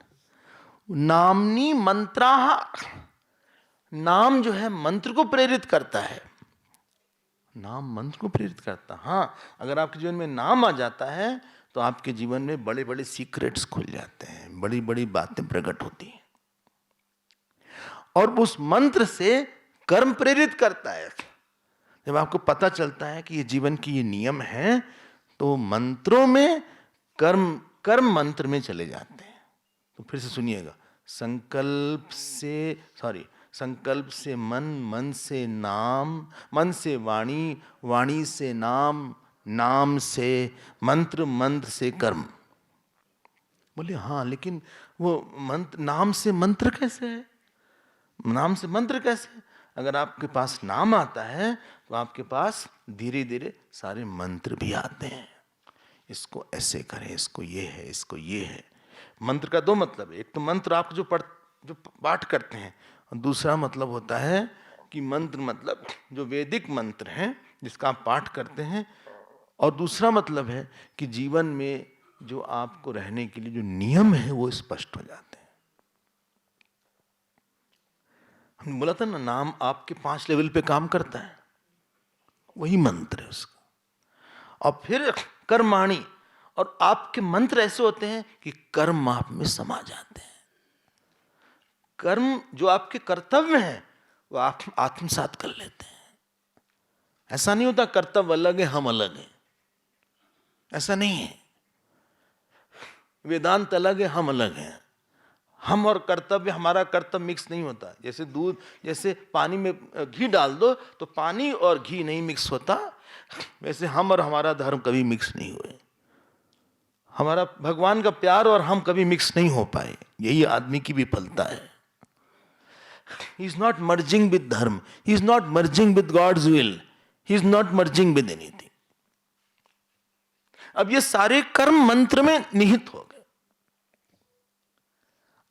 नामनी मंत्रा, नाम जो है मंत्र को प्रेरित करता है, नाम मंत्र को प्रेरित करता। हाँ, अगर आपके जीवन में नाम आ जाता है तो आपके जीवन में बड़े बड़े सीक्रेट्स खुल जाते हैं, बड़ी बड़ी बातें प्रकट होती हैं। और उस मंत्र से कर्म प्रेरित करता है। जब आपको पता चलता है कि ये जीवन की ये नियम है, तो मंत्रों में कर्म, कर्म मंत्र में चले जाते हैं। तो फिर से सुनिएगा, संकल्प से मन, मन से नाम, मन से वाणी, वाणी से नाम, नाम से मंत्र, मंत्र से कर्म। बोले हाँ, लेकिन वो मंत्र, नाम से मंत्र कैसे है, नाम से मंत्र कैसे? अगर आपके पास नाम आता है तो आपके पास धीरे धीरे सारे मंत्र भी आते हैं। इसको ऐसे करें, इसको ये है, इसको ये है। मंत्र का दो मतलब है, एक तो मंत्र आप जो पाठ करते हैं, और दूसरा मतलब होता है कि मंत्र मतलब जो वैदिक मंत्र हैं जिसका आप पाठ करते हैं, और दूसरा मतलब है कि जीवन में जो आपको रहने के लिए जो नियम है वो स्पष्ट हो जाते हैं। हमने बोला था ना, नाम आपके 5 लेवल पे काम करता है, वही मंत्र है उसका। और फिर कर्माणी, और आपके मंत्र ऐसे होते हैं कि कर्म आप में समा जाते हैं। कर्म जो आपके कर्तव्य हैं वो आप आत्मसात कर लेते हैं। ऐसा नहीं होता कर्तव्य अलग है हम अलग हैं, ऐसा नहीं है। वेदांत अलग है हम अलग हैं। हम और कर्तव्य, हमारा कर्तव्य मिक्स नहीं होता। जैसे दूध, जैसे पानी में घी डाल दो तो पानी और घी नहीं मिक्स होता, वैसे हम और हमारा धर्म कभी मिक्स नहीं हुए। हमारा भगवान का प्यार और हम कभी मिक्स नहीं हो पाए। यही आदमी की विफलता है। He is not merging with dharma. He is not merging with God's will. He is not merging with anything. अब ये सारे कर्म मंत्र में निहित हो गए।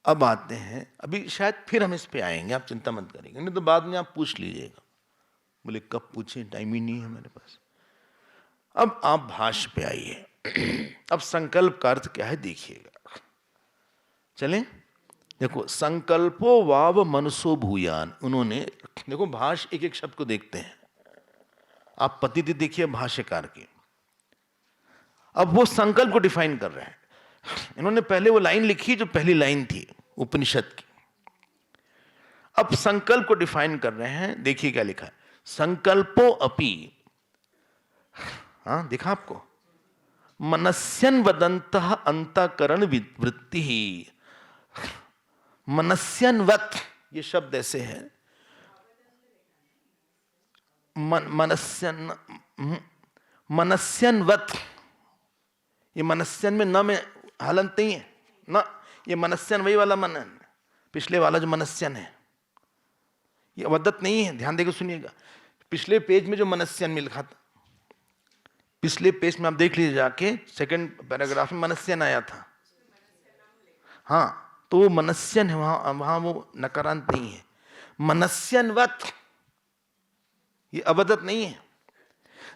अब आते हैं, अभी शायद फिर हम इस पे आएंगे, आप चिंता मत करिएगा, नहीं तो बाद में आप पूछ लीजिएगा। बोले कब पूछे, टाइम ही नहीं है मेरे पास। अब आप भाष्य पे आइए। अब संकल्प का अर्थ क्या है देखिएगा। चलें, देखो, संकल्पो वाव मनसो भूयान, उन्होंने, देखो भाष्य एक एक शब्द को देखते हैं। आप पतिति देखिए भाष्यकार की। अब वो संकल्प को डिफाइन कर रहे हैं। इन्होंने पहले वो लाइन लिखी जो पहली लाइन थी उपनिषद की। अब संकल्प को डिफाइन कर रहे हैं। देखिए क्या लिखा है, संकल्पो अपि, हाँ देखा आपको, मनस्यन वदंतः अंतःकरण वृत्ति ही। मनस्यनवत, ये शब्द ऐसे है, मनस्यन, मनस्यनवत, ये मनस्यन में न में हलंत नहीं है ना, ये मनस्यन वही वाला मन है, पिछले वाला जो मनस्यन है, ये अवदत नहीं है। ध्यान देकर सुनिएगा, पिछले पेज में जो मनस्यन में लिखा था, पिछले पेज में आप देख लीजिए जाके, सेकंड पैराग्राफ में मनस्यन आया था। हाँ, तो वो मनस्यन है, वहां वो नकारांत नहीं है। मनस्यनवत, ये अवदत नहीं है।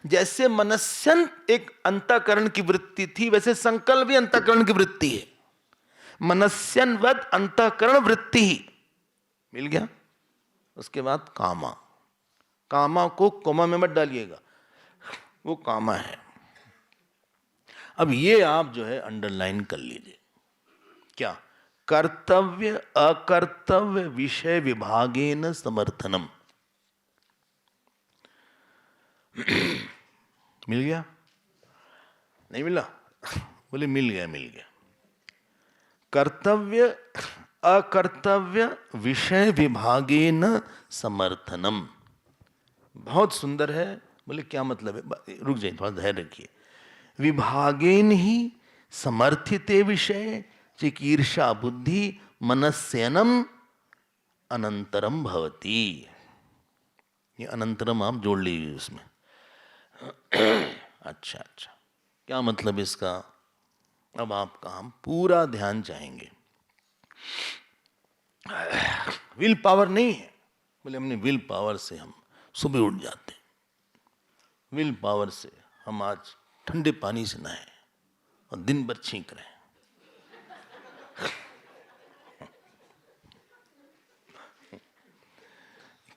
जैसे मनस्यन एक अंतःकरण की वृत्ति थी, वैसे संकल्प भी अंतःकरण की वृत्ति है। मनस्यनवत अंतःकरण वृत्ति ही मिल गया। उसके बाद कामा, कामा को कोमा में मत डालिएगा, वो कामा है। अब ये आप जो है अंडरलाइन कर लीजिए, क्या? कर्तव्य अकर्तव्य विषय विभागेन समर्थनम। मिल गया? नहीं मिला? बोले मिल गया, मिल गया। कर्तव्य अकर्तव्य विषय विभागेन समर्थनम, बहुत सुंदर है। बोले क्या मतलब है? रुक जाइए, थोड़ा धैर्य रखिए। विभागेन ही समर्थिते विषय चिकीर्षा बुद्धि मनस्यनम अनंतरम भवति। ये अनंतरम आप जोड़ लीजिए उसमें। अच्छा अच्छा, क्या मतलब इसका? अब आपका हम पूरा ध्यान चाहेंगे। विल पावर नहीं है। बोले हमने विल पावर से हम सुबह उठ जाते हैं, विल पावर से हम आज ठंडे पानी से नहाए और दिन भर छींक रहे हैं।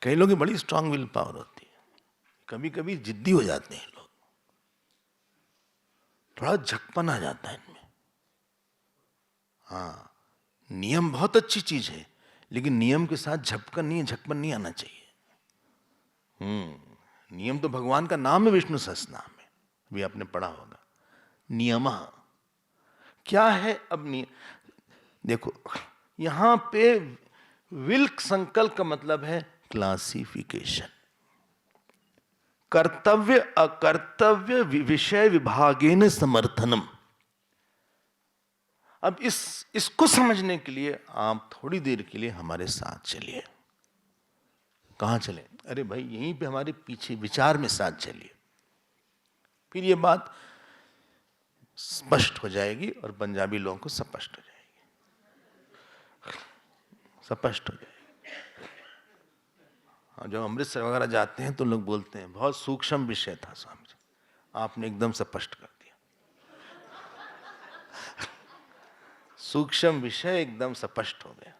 कई लोगों की बड़ी स्ट्रांग विल पावर होती है, कभी कभी जिद्दी हो जाते हैं लोग, थोड़ा झकपन आ जाता है इनमें। हाँ, नियम बहुत अच्छी चीज है, लेकिन नियम के साथ झपकन नहीं, झकपन नहीं आना चाहिए। नियम तो भगवान का नाम है, विष्णु सहस्त्रनाम में भी आपने पढ़ा होगा। नियम क्या है? अब देखो, यहां पे विल संकल्प का मतलब है क्लासिफिकेशन। कर्तव्य अकर्तव्य विषय विभागेन समर्थनम। अब इसको समझने के लिए आप थोड़ी देर के लिए हमारे साथ चलिए। कहां चले? अरे भाई, यहीं पे हमारे पीछे विचार में साथ चलिए, फिर ये बात स्पष्ट हो जाएगी और पंजाबी लोगों को स्पष्ट हो जाएगी, स्पष्ट हो जाएगी। जब अमृतसर वगैरह जाते हैं तो लोग बोलते हैं बहुत सूक्ष्म विषय था स्वामी जी, आपने एकदम स्पष्ट कर दिया। सूक्ष्म विषय एकदम स्पष्ट हो गया।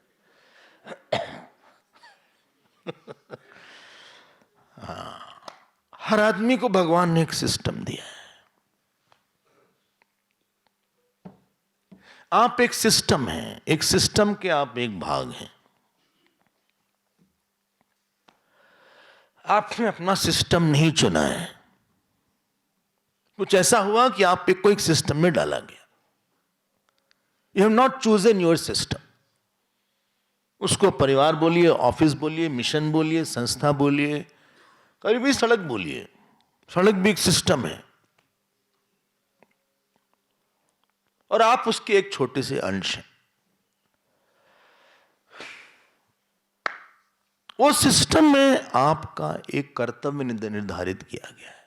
हाँ, हर आदमी को भगवान ने एक सिस्टम दिया है। आप एक सिस्टम हैं, एक सिस्टम के आप एक भाग हैं। आपने अपना सिस्टम नहीं चुना है, कुछ ऐसा हुआ कि आप को एक सिस्टम में डाला गया। You have not chosen your system. उसको परिवार बोलिए, ऑफिस बोलिए, मिशन बोलिए, संस्था बोलिए, कभी भी सड़क बोलिए, सड़क भी एक सिस्टम है और आप उसके एक छोटे से अंश हैं। वो सिस्टम में आपका एक कर्तव्य निर्धारित किया गया है।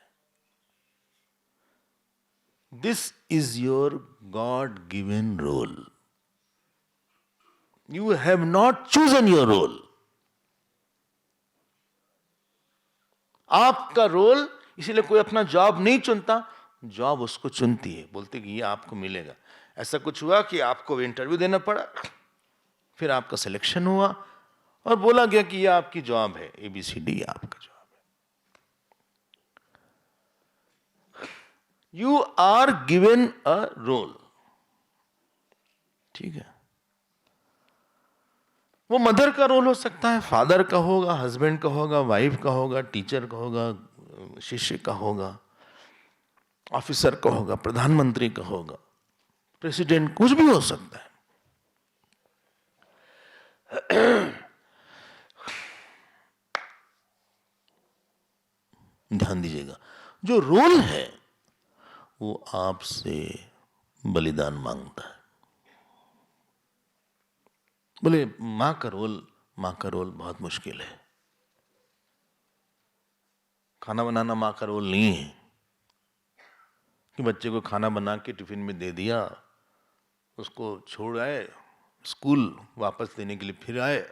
This is your God given role. You have not chosen your role. आपका रोल, इसीलिए कोई अपना जॉब नहीं चुनता, जॉब उसको चुनती है, बोलते कि ये आपको मिलेगा। ऐसा कुछ हुआ कि आपको इंटरव्यू देना पड़ा, फिर आपका सिलेक्शन हुआ और बोला गया कि ये आपकी जॉब है, ABCD आपका जॉब है। You are given a role, ठीक है। वो मदर का रोल हो सकता है, फादर का होगा, हस्बैंड का होगा, वाइफ का होगा, टीचर का होगा, शिष्य का होगा, ऑफिसर का होगा, प्रधानमंत्री का होगा, प्रेसिडेंट, कुछ भी हो सकता है। ध्यान दीजिएगा, जो रोल है वो आपसे बलिदान मांगता है। बोले माँ का रोल बहुत मुश्किल है। खाना बनाना माँ का रोल नहीं है कि बच्चे को खाना बना के टिफिन में दे दिया, उसको छोड़ आए, स्कूल वापस देने के लिए फिर आए।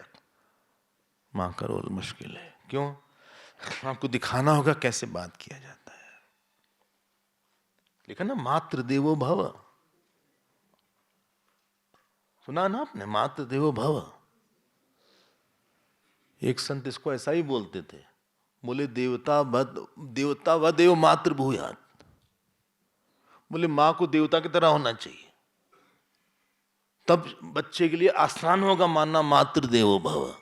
माँ का रोल मुश्किल है। क्यों? आपको दिखाना होगा कैसे बात किया जाता है। लिखा ना मातृ देवो भव, सुना ना आपने, मातृ देवो भव। एक संत इसको ऐसा ही बोलते थे, बोले देवता व देव मातृ भूयात्। बोले माँ को देवता की तरह होना चाहिए, तब बच्चे के लिए आसान होगा मानना मातृ देवो भव।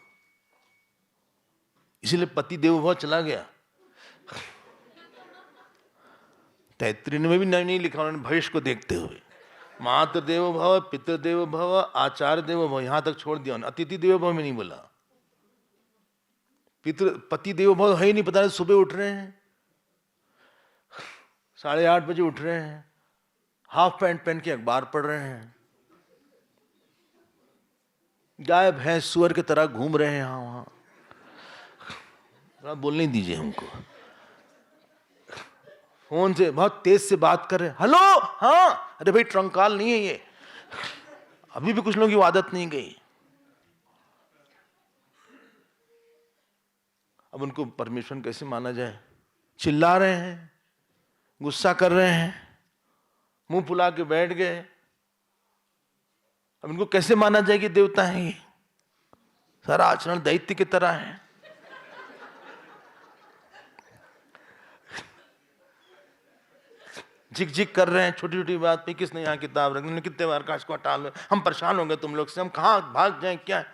इसलिए पति देवो भव चला गया। तैत्तिरीय में भी नहीं लिखा उन्होंने, भविष्य को देखते हुए। मातृ देवो भव, पितृ देवो भव, आचार्य देवो भव, यहां तक छोड़ दिया। अतिथि देवो भव में नहीं बोला। पति देवो भव है ही नहीं, पता नहीं सुबह उठ रहे हैं 8:30 बजे उठ रहे हैं, हाफ पैंट पहन के अखबार पढ़ रहे हैं, गाय भैंस सुअर की तरह घूम रहे हैं यहां वहां। बोलने दीजिए हमको। फोन से बहुत तेज से बात कर रहे हैं, हेलो, हाँ, अरे भाई ट्रंक कॉल नहीं है ये। अभी भी कुछ लोगों की आदत नहीं गई। अब उनको परमेश्वर कैसे माना जाए? चिल्ला रहे हैं, गुस्सा कर रहे हैं, मुंह फुला के बैठ गए। अब इनको कैसे माना जाए कि देवता है ये? सारा आचरण दैत्य की तरह है। झिक झिक कर रहे हैं छोटी छोटी बात पे। किसने यहाँ किताब रखी? कितने बार काश को हटा लो, हम परेशान हो गए तुम लोग से, हम कहाँ भाग जाएं? क्या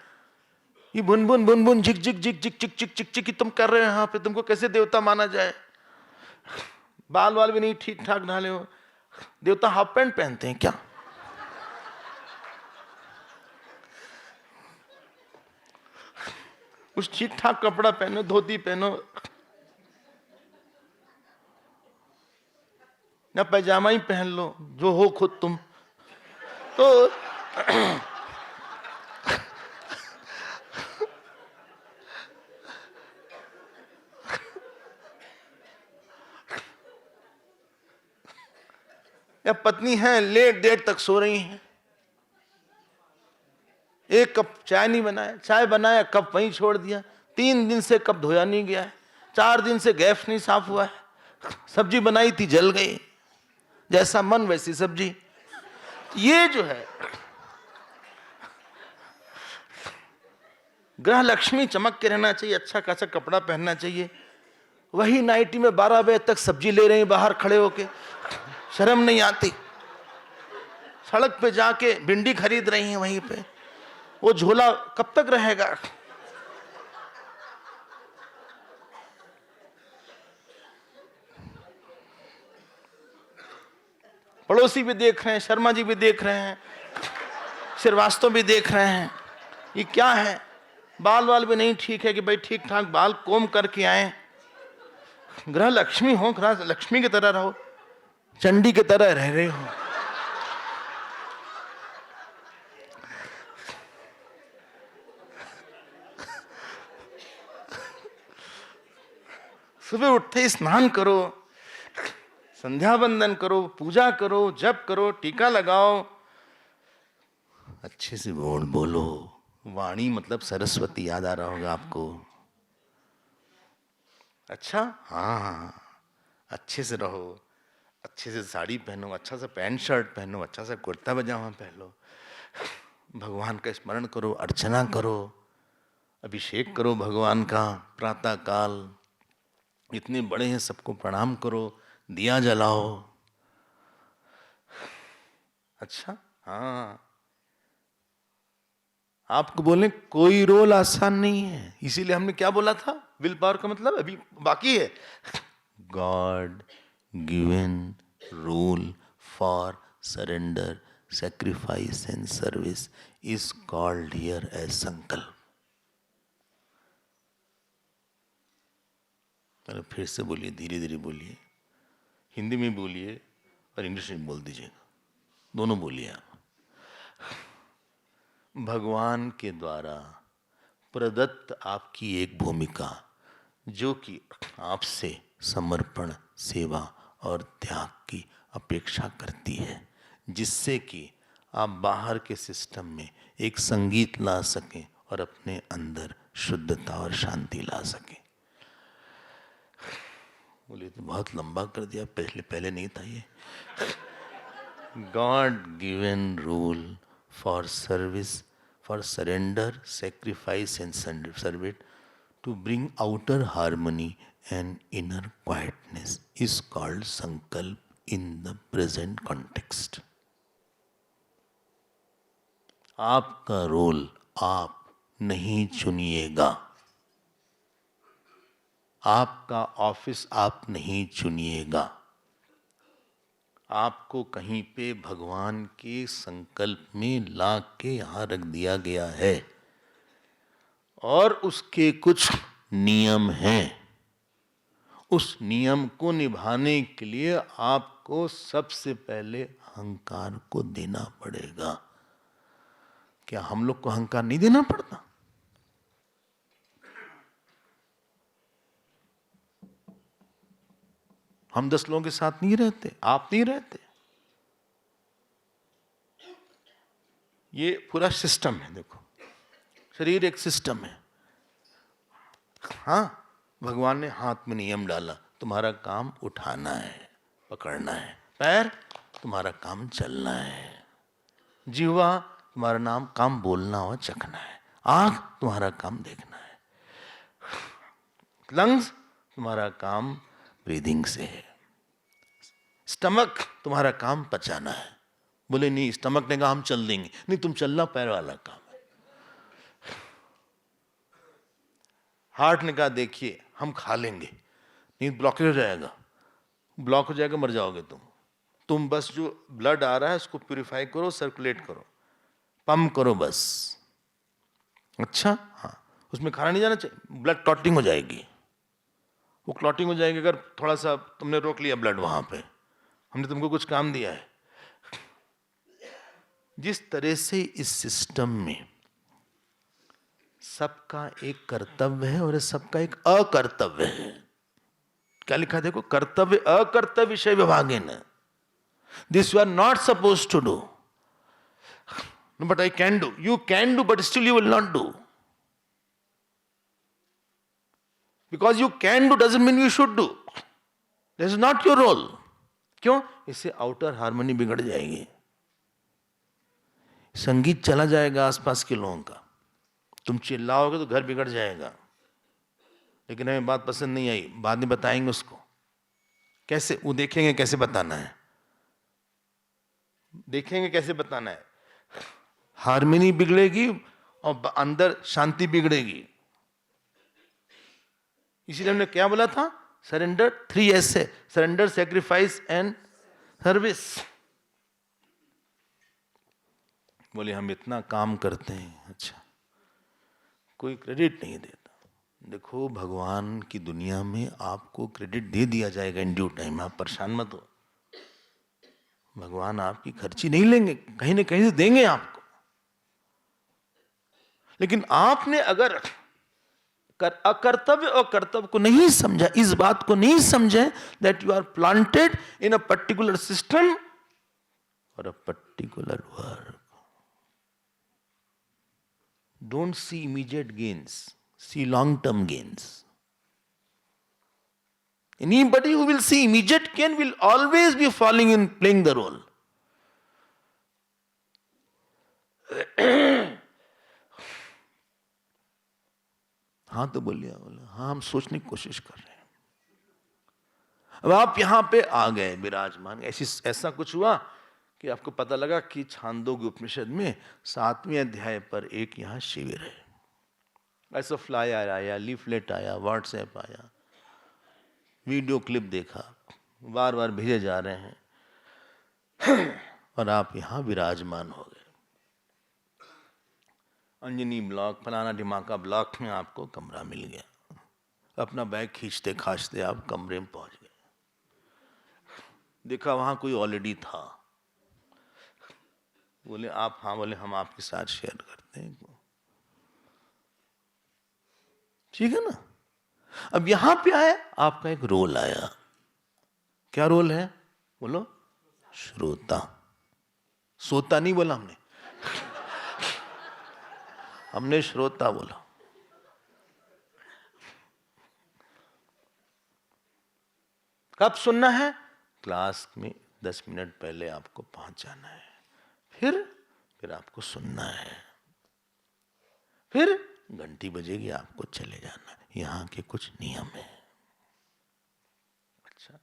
ये बुन बुन बुन बुन झिक झिक झिक झिक झिक झिक झिक झिक तुम कर रहे हैं यहाँ पे? तुमको कैसे देवता माना जाए? बाल वाल भी नहीं ठीक ठाक ढाले हो। देवता हाफ पैंट पहनते हैं क्या? कुछ ठीक ठाक कपड़ा पहनो, धोती पहनो, या पैजामा ही पहन लो, जो हो खुद तुम। तो या पत्नी है लेट देर तक सो रही हैं, एक कप चाय नहीं बनाया, चाय बनाया कप वहीं छोड़ दिया, 3 दिन से कप धोया नहीं गया है, 4 दिन से गैस नहीं साफ हुआ है, सब्जी बनाई थी जल गई, जैसा मन वैसी सब्जी। ये जो है ग्रह लक्ष्मी चमक के रहना चाहिए, अच्छा खासा कपड़ा पहनना चाहिए। वही नाइटी में 12 बजे तक सब्जी ले रहे हैं बाहर खड़े होके, शर्म नहीं आती? सड़क पे जाके भिंडी खरीद रही हैं वहीं पे, वो झोला कब तक रहेगा? पड़ोसी भी देख रहे हैं, शर्मा जी भी देख रहे हैं, श्रीवास्तव भी देख रहे हैं, ये क्या है? बाल वाल भी नहीं ठीक है कि भाई ठीक ठाक बाल कोम करके आए। ग्रह लक्ष्मी हो, ग्रह लक्ष्मी की तरह रहो, चंडी की तरह रह रहे हो। सुबह उठते ही स्नान करो, संध्या बंदन करो, पूजा करो, जप करो, टीका लगाओ, अच्छे से बोलो। वाणी मतलब सरस्वती, याद आ रहा होगा आपको। अच्छा, हाँ, अच्छे से रहो, अच्छे से साड़ी पहनो, अच्छा सा पैंट शर्ट पहनो, अच्छा सा कुर्ता पजामा पहनो, भगवान का स्मरण करो, अर्चना करो, अभिषेक करो भगवान का प्रातः काल, इतने बड़े हैं सबको प्रणाम करो, दिया जलाओ। अच्छा, हाँ, आपको बोले कोई रोल आसान नहीं है, इसीलिए हमने क्या बोला था? विल पावर का मतलब अभी बाकी है। God given rule for surrender, sacrifice and service is called here as संकल्प। अरे फिर से बोलिए, धीरे धीरे बोलिए, हिंदी में बोलिए और इंग्लिश में बोल दीजिएगा, दोनों बोलिए आप। भगवान के द्वारा प्रदत्त आपकी एक भूमिका जो कि आपसे समर्पण, सेवा और त्याग की अपेक्षा करती है, जिससे कि आप बाहर के सिस्टम में एक संगीत ला सकें और अपने अंदर शुद्धता और शांति ला सकें। बोले तो बहुत लंबा कर दिया, पहले नहीं था ये। God given rule for service, for surrender, sacrifice and service to bring outer harmony and inner quietness is called sankalp in the present context. आपका रोल आप नहीं चुनिएगा, आपका ऑफिस आप नहीं चुनिएगा, आपको कहीं पे भगवान के संकल्प में ला के यहाँ रख दिया गया है और उसके कुछ नियम हैं। उस नियम को निभाने के लिए आपको सबसे पहले अहंकार को देना पड़ेगा। क्या हम लोग को अहंकार नहीं देना पड़ता? हम 10 लोगों के साथ नहीं रहते, आप नहीं रहते। ये पूरा सिस्टम है, देखो शरीर एक सिस्टम है। हाँ, भगवान ने हाथ में नियम डाला, तुम्हारा काम उठाना है, पकड़ना है, पैर तुम्हारा काम चलना है, जीवा तुम्हारा नाम काम बोलना और चखना है, आंख तुम्हारा काम देखना है, लंग्स तुम्हारा काम ब्रीदिंग से है, स्टमक तुम्हारा काम पचाना है। बोले नहीं, स्टमक ने कहा हम चल देंगे, नहीं तुम चलना पैर वाला काम है। हार्ट ने कहा देखिए हम खा लेंगे, नहीं ब्लॉकेज हो जाएगा, ब्लॉक हो जाएगा मर जाओगे तुम बस जो ब्लड आ रहा है उसको प्यूरिफाई करो, सर्कुलेट करो, पंप करो बस। अच्छा हाँ, उसमें खाना नहीं जाना चाहिए, ब्लड क्लॉटिंग हो जाएगी, वो क्लॉटिंग हो जाएगी अगर थोड़ा सा तुमने रोक लिया ब्लड वहां पे, हमने तुमको कुछ काम दिया है। जिस तरह से इस सिस्टम में सबका एक कर्तव्य है और सबका एक अकर्तव्य है। क्या लिखा देखो, कर्तव्य अकर्तव्य विषय विभागेन, this you are not suppose to do but I can do, you can do but still you will not do, because you can do doesn't mean you should do, this is not your role. क्यों? इससे outer harmony बिगड़ जाएगी, संगीत चला जाएगा आसपास के लोगों का, तुम चिल्लाओगे तो घर बिगड़ जाएगा। लेकिन हमें बात पसंद नहीं आई, बाद में बताएंगे उसको कैसे, वो देखेंगे कैसे बताना है, देखेंगे कैसे बताना है। हार्मनी बिगड़ेगी और अंदर शांति बिगड़ेगी। इसीलिए हमने क्या बोला था, सरेंडर 3S है, सरेंडर, सेक्रीफाइस एंड सर्विस। बोले हम इतना काम करते हैं, अच्छा कोई क्रेडिट नहीं देता। देखो भगवान की दुनिया में आपको क्रेडिट दे दिया जाएगा इन ड्यू टाइम, आप परेशान मत हो। भगवान आपकी खर्ची नहीं लेंगे, कहीं ना कहीं से देंगे आपको। लेकिन आपने अगर अकर्तव्य और कर्तव्य को नहीं समझा, इस बात को नहीं समझे that you are planted in a particular system और a particular work. Don't see immediate gains, see long-term gains. Anybody who will see immediate gain will always be falling in playing the role. हाँ तो बोलिए, हाँ हम सोचने की कोशिश कर रहे हैं। अब आप यहां पे आ गए विराजमान, ऐसा कुछ हुआ कि आपको पता लगा कि छांदोग्य उपनिषद में 7वें अध्याय पर एक यहाँ शिविर है। ऐसा फ्लायर आया, लीफलेट आया, व्हाट्सएप आया, वीडियो क्लिप देखा, बार बार भेजे जा रहे हैं और आप यहाँ विराजमान हो गए। अंजनी ब्लॉक, फलाना ढिमाका ब्लॉक में आपको कमरा मिल गया। अपना बैग खींचते खांचते आप कमरे में पहुंच गए, देखा वहां कोई ऑलरेडी था। बोले आप? हाँ। बोले हम आपके साथ शेयर करते हैं। ठीक है ना। अब यहां पे आया आपका एक रोल आया। क्या रोल है? बोलो। श्रोता। सोता नहीं बोला हमने, हमने श्रोता बोला। कब सुनना है? क्लास में 10 मिनट पहले आपको पहुंच जाना है, फिर आपको सुनना है, फिर घंटी बजेगी आपको चले जाना है। यहाँ के कुछ नियम है। अच्छा,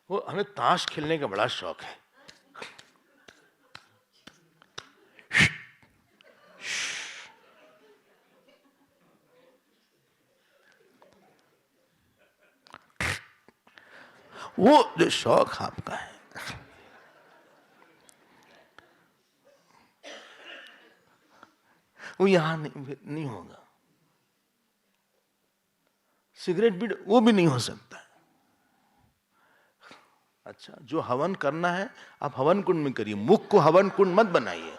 वो हमें ताश खेलने का बड़ा शौक है। वो जो शौक आपका है, वो यहां नहीं होगा। सिगरेट भी वो भी नहीं हो सकता है। अच्छा, जो हवन करना है आप हवन कुंड में करिए, मुख को हवन कुंड मत बनाइए।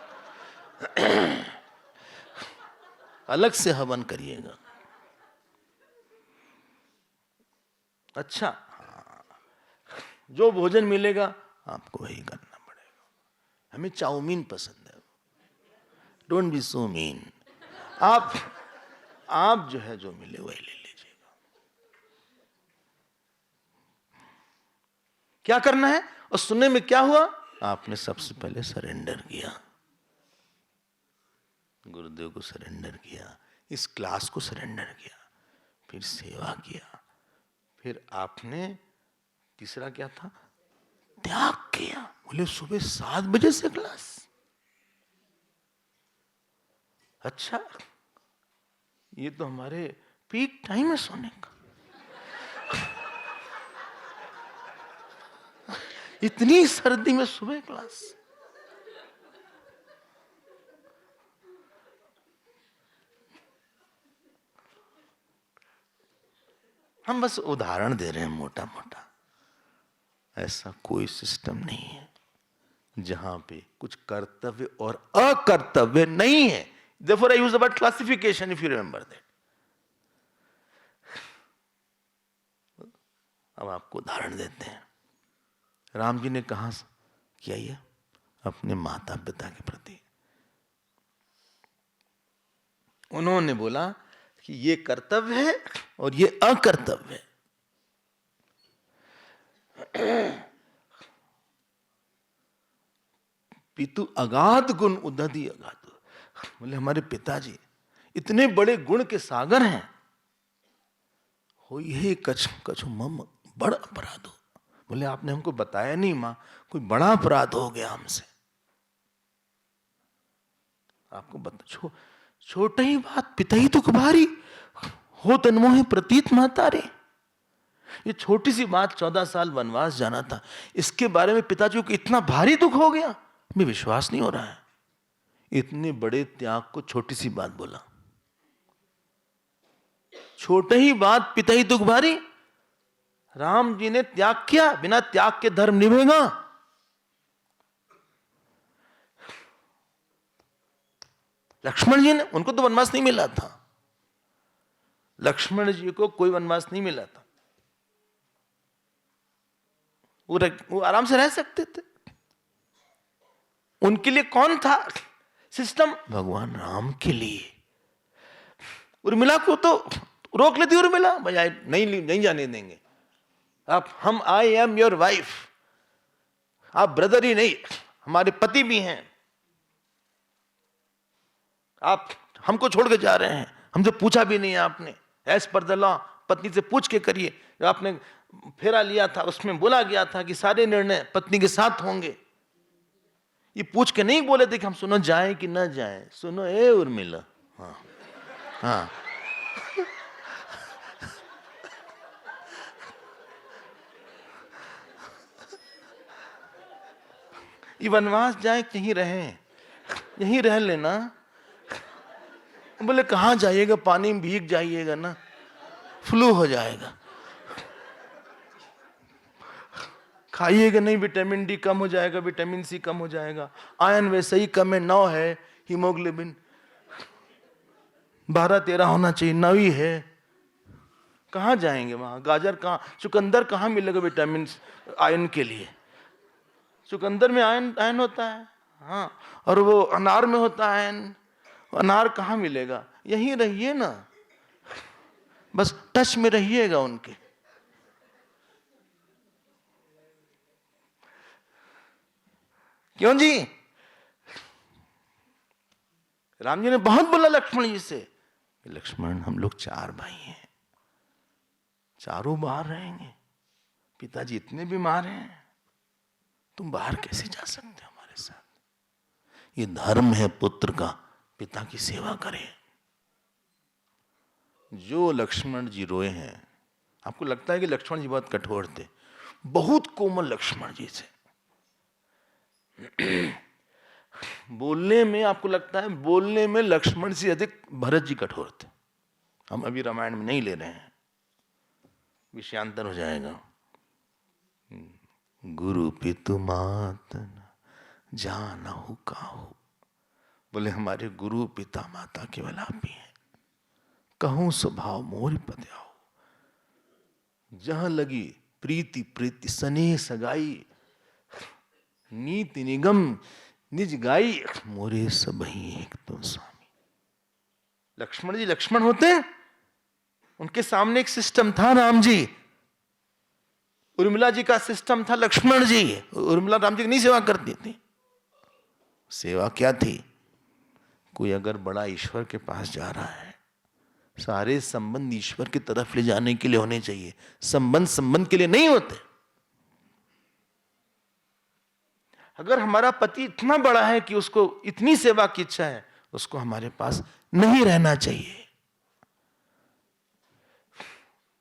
अलग से हवन करिएगा। अच्छा, जो भोजन मिलेगा आपको वही करना पड़ेगा। हमें चाउमीन पसंद है, डोंट बी सो मीन। आप जो है जो मिले वही ले लीजिएगा। क्या करना है? और सुनने में क्या हुआ? आपने सबसे पहले सरेंडर किया, गुरुदेव को सरेंडर किया, इस क्लास को सरेंडर किया, फिर सेवा किया, फिर आपने तीसरा क्या था? त्याग किया। बोले सुबह 7 बजे से क्लास। अच्छा, ये तो हमारे पीक टाइम है सोने का। इतनी सर्दी में सुबह क्लास। हम बस उदाहरण दे रहे हैं मोटा मोटा। ऐसा कोई सिस्टम नहीं है जहां पे कुछ कर्तव्य और अकर्तव्य नहीं है। Therefore I use the word classification, if you remember that. अब आपको उदाहरण देते हैं। राम जी ने कहा किया ये? अपने माता पिता के प्रति। उन्होंने बोला कि ये कर्तव्य है और ये अकर्तव्य है। पितु अगाध गुण उदधि अगाध। बोले हमारे पिताजी इतने बड़े गुण के सागर हैं, हो ये कछु मम बड़ अपराध हो। बोले आपने हमको बताया नहीं मां, कोई बड़ा अपराध हो गया हमसे। आपको बता, छोटे ही बात पिता ही दुख भारी हो तन्मोहे प्रतीत महतारे। ये छोटी सी बात, 14 साल वनवास जाना था, इसके बारे में पिताजी को इतना भारी दुख हो गया, मैं विश्वास नहीं हो रहा है। इतने बड़े त्याग को छोटी सी बात बोला। छोटे ही बात पिता ही दुख भारी। राम जी ने त्याग किया, बिना त्याग के धर्म निभेगा। लक्ष्मण जी ने, उनको तो वनवास नहीं मिला था। लक्ष्मण जी को कोई वनवास नहीं मिला था, वो आराम से रह सकते थे। उनके लिए कौन था सिस्टम? भगवान राम के लिए। उर्मिला को तो रोक लेती उर्मिला, बजाय नहीं जाने देंगे। हम आई एम योर वाइफ, आप ब्रदर ही नहीं हमारे पति भी हैं, आप हमको छोड़ के जा रहे हैं, हमसे पूछा भी नहीं आपने। एज पर द लॉ पत्नी से पूछ के करिए। जो आपने फेरा लिया था उसमें बोला गया था कि सारे निर्णय पत्नी के साथ होंगे। ये पूछ के नहीं बोले थे कि हम सुनो जाए कि ना जाए। सुनो ए उर्मिला। हाँ हाँ, ये वनवास जाए कहीं रहे, यहीं रह लेना। बोले कहां जाइएगा, पानी में भीग जाइएगा ना, फ्लू हो जाएगा। खाइएगा नहीं, विटामिन डी कम हो जाएगा, विटामिन सी कम हो जाएगा, आयरन वैसे ही कम है, 9 है, हीमोग्लोबिन 12-13 होना चाहिए, 9 ही है। कहाँ जाएंगे वहां? गाजर कहाँ, चुकंदर कहाँ मिलेगा विटामिन आयरन के लिए? चुकंदर में आयरन होता है, हाँ, और वो अनार में होता है आयरन। अनार कहाँ मिलेगा? यहीं रहिए ना, बस टच में रहिएगा उनके। क्यों जी? राम जी ने बहुत बोला लक्ष्मण जी से, लक्ष्मण हम लोग 4 भाई हैं, चारों बाहर रहेंगे, पिताजी इतने बीमार हैं, तुम बाहर कैसे जा सकते हो हमारे साथ? ये धर्म है पुत्र का, पिता की सेवा करे। जो लक्ष्मण जी रोए हैं, आपको लगता है कि लक्ष्मण जी बहुत कठोर थे? बहुत कोमल लक्ष्मण जी थे। बोलने में आपको लगता है, बोलने में लक्ष्मण से अधिक भरत जी कठोर थे। हम अभी रामायण में नहीं ले रहे हैं, विषयांतर हो जाएगा। गुरु पितु मात जानहु काहू, बोले हमारे गुरु पिता माता केवल आप ही हैं। कहूं स्वभाव मोर पत्याओ, जहां लगी प्रीति प्रीति स्नेह सगाई, नीति निगम निज गाई, मोरे सबही एक तो स्वामी। लक्ष्मण जी लक्ष्मण होते, उनके सामने एक सिस्टम था राम जी। उर्मिला जी का सिस्टम था लक्ष्मण जी। उर्मिला राम जी की नहीं सेवा करती थी। सेवा क्या थी? कोई अगर बड़ा ईश्वर के पास जा रहा है, सारे संबंध ईश्वर की तरफ ले जाने के लिए होने चाहिए, संबंध के लिए नहीं होते। अगर हमारा पति इतना बड़ा है कि उसको इतनी सेवा की इच्छा है, उसको हमारे पास नहीं रहना चाहिए।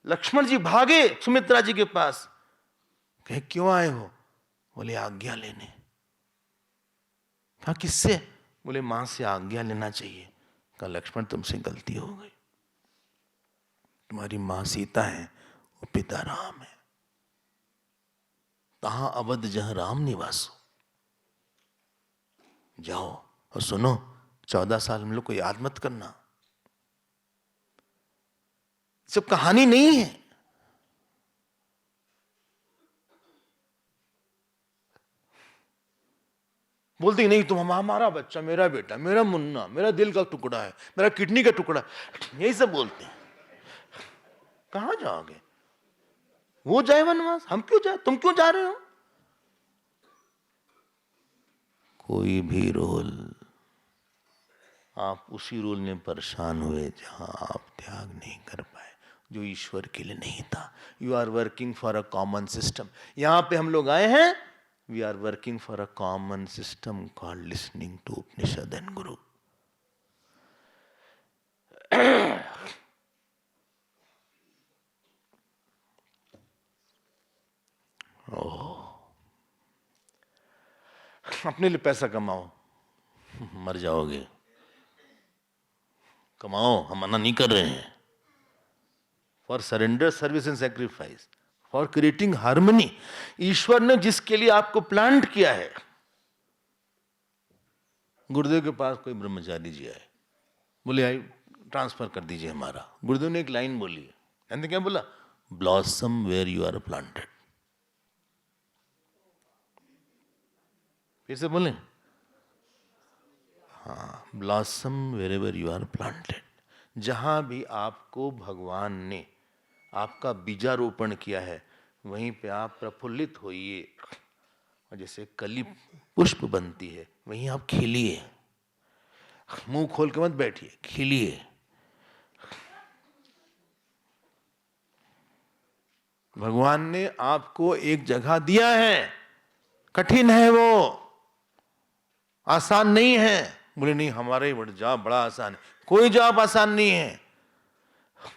लक्ष्मण जी भागे सुमित्रा जी के पास, कहे क्यों आए हो? बोले आज्ञा लेने। कहा किससे? बोले मां से आज्ञा लेना चाहिए। कहा लक्ष्मण तुमसे गलती हो गई, तुम्हारी मां सीता है, वो पिता राम है। तहां अवध जहां राम निवासो, जाओ और सुनो, 14 साल हम लोग को याद मत करना, सब कहानी नहीं है। बोलते नहीं तुम हमारा बच्चा, मेरा बेटा, मेरा मुन्ना, मेरा दिल का टुकड़ा है, मेरा किडनी का टुकड़ा, यही सब बोलते हैं। कहां जाओगे? वो जाए वनवास, हम क्यों जाए? तुम क्यों जा रहे हो? कोई भी रोल, आप उसी रोल में परेशान हुए जहां आप त्याग नहीं कर पाए, जो ईश्वर के लिए नहीं था। You are working for a common system. यहां पे हम लोग आए हैं, we are working for a common system called listening to Upanishad and guru. अपने लिए पैसा कमाओ, मर जाओगे। कमाओ, हम मना नहीं कर रहे हैं। For surrender service and sacrifice, for creating harmony. ईश्वर ने जिसके लिए आपको प्लांट किया है। गुरुदेव के पास कोई ब्रह्मचारी जी आए, बोले आई ट्रांसफर कर दीजिए हमारा। गुरुदेव ने एक लाइन बोली, जानते क्या बोला? Blossom where you are planted. फिर से बोले, हाँ, blossom wherever you are planted. जहां भी आपको भगवान ने आपका बीजारोपण किया है, वहीं पे आप प्रफुल्लित होइए, और जैसे कली पुष्प बनती है, वहीं आप खिलिए। मुंह खोल के मत बैठिए, खिलिए। भगवान ने आपको एक जगह दिया है, कठिन है वो, आसान नहीं है। बोले नहीं हमारा ही जॉब बड़ा आसान है। कोई जॉब आसान नहीं है।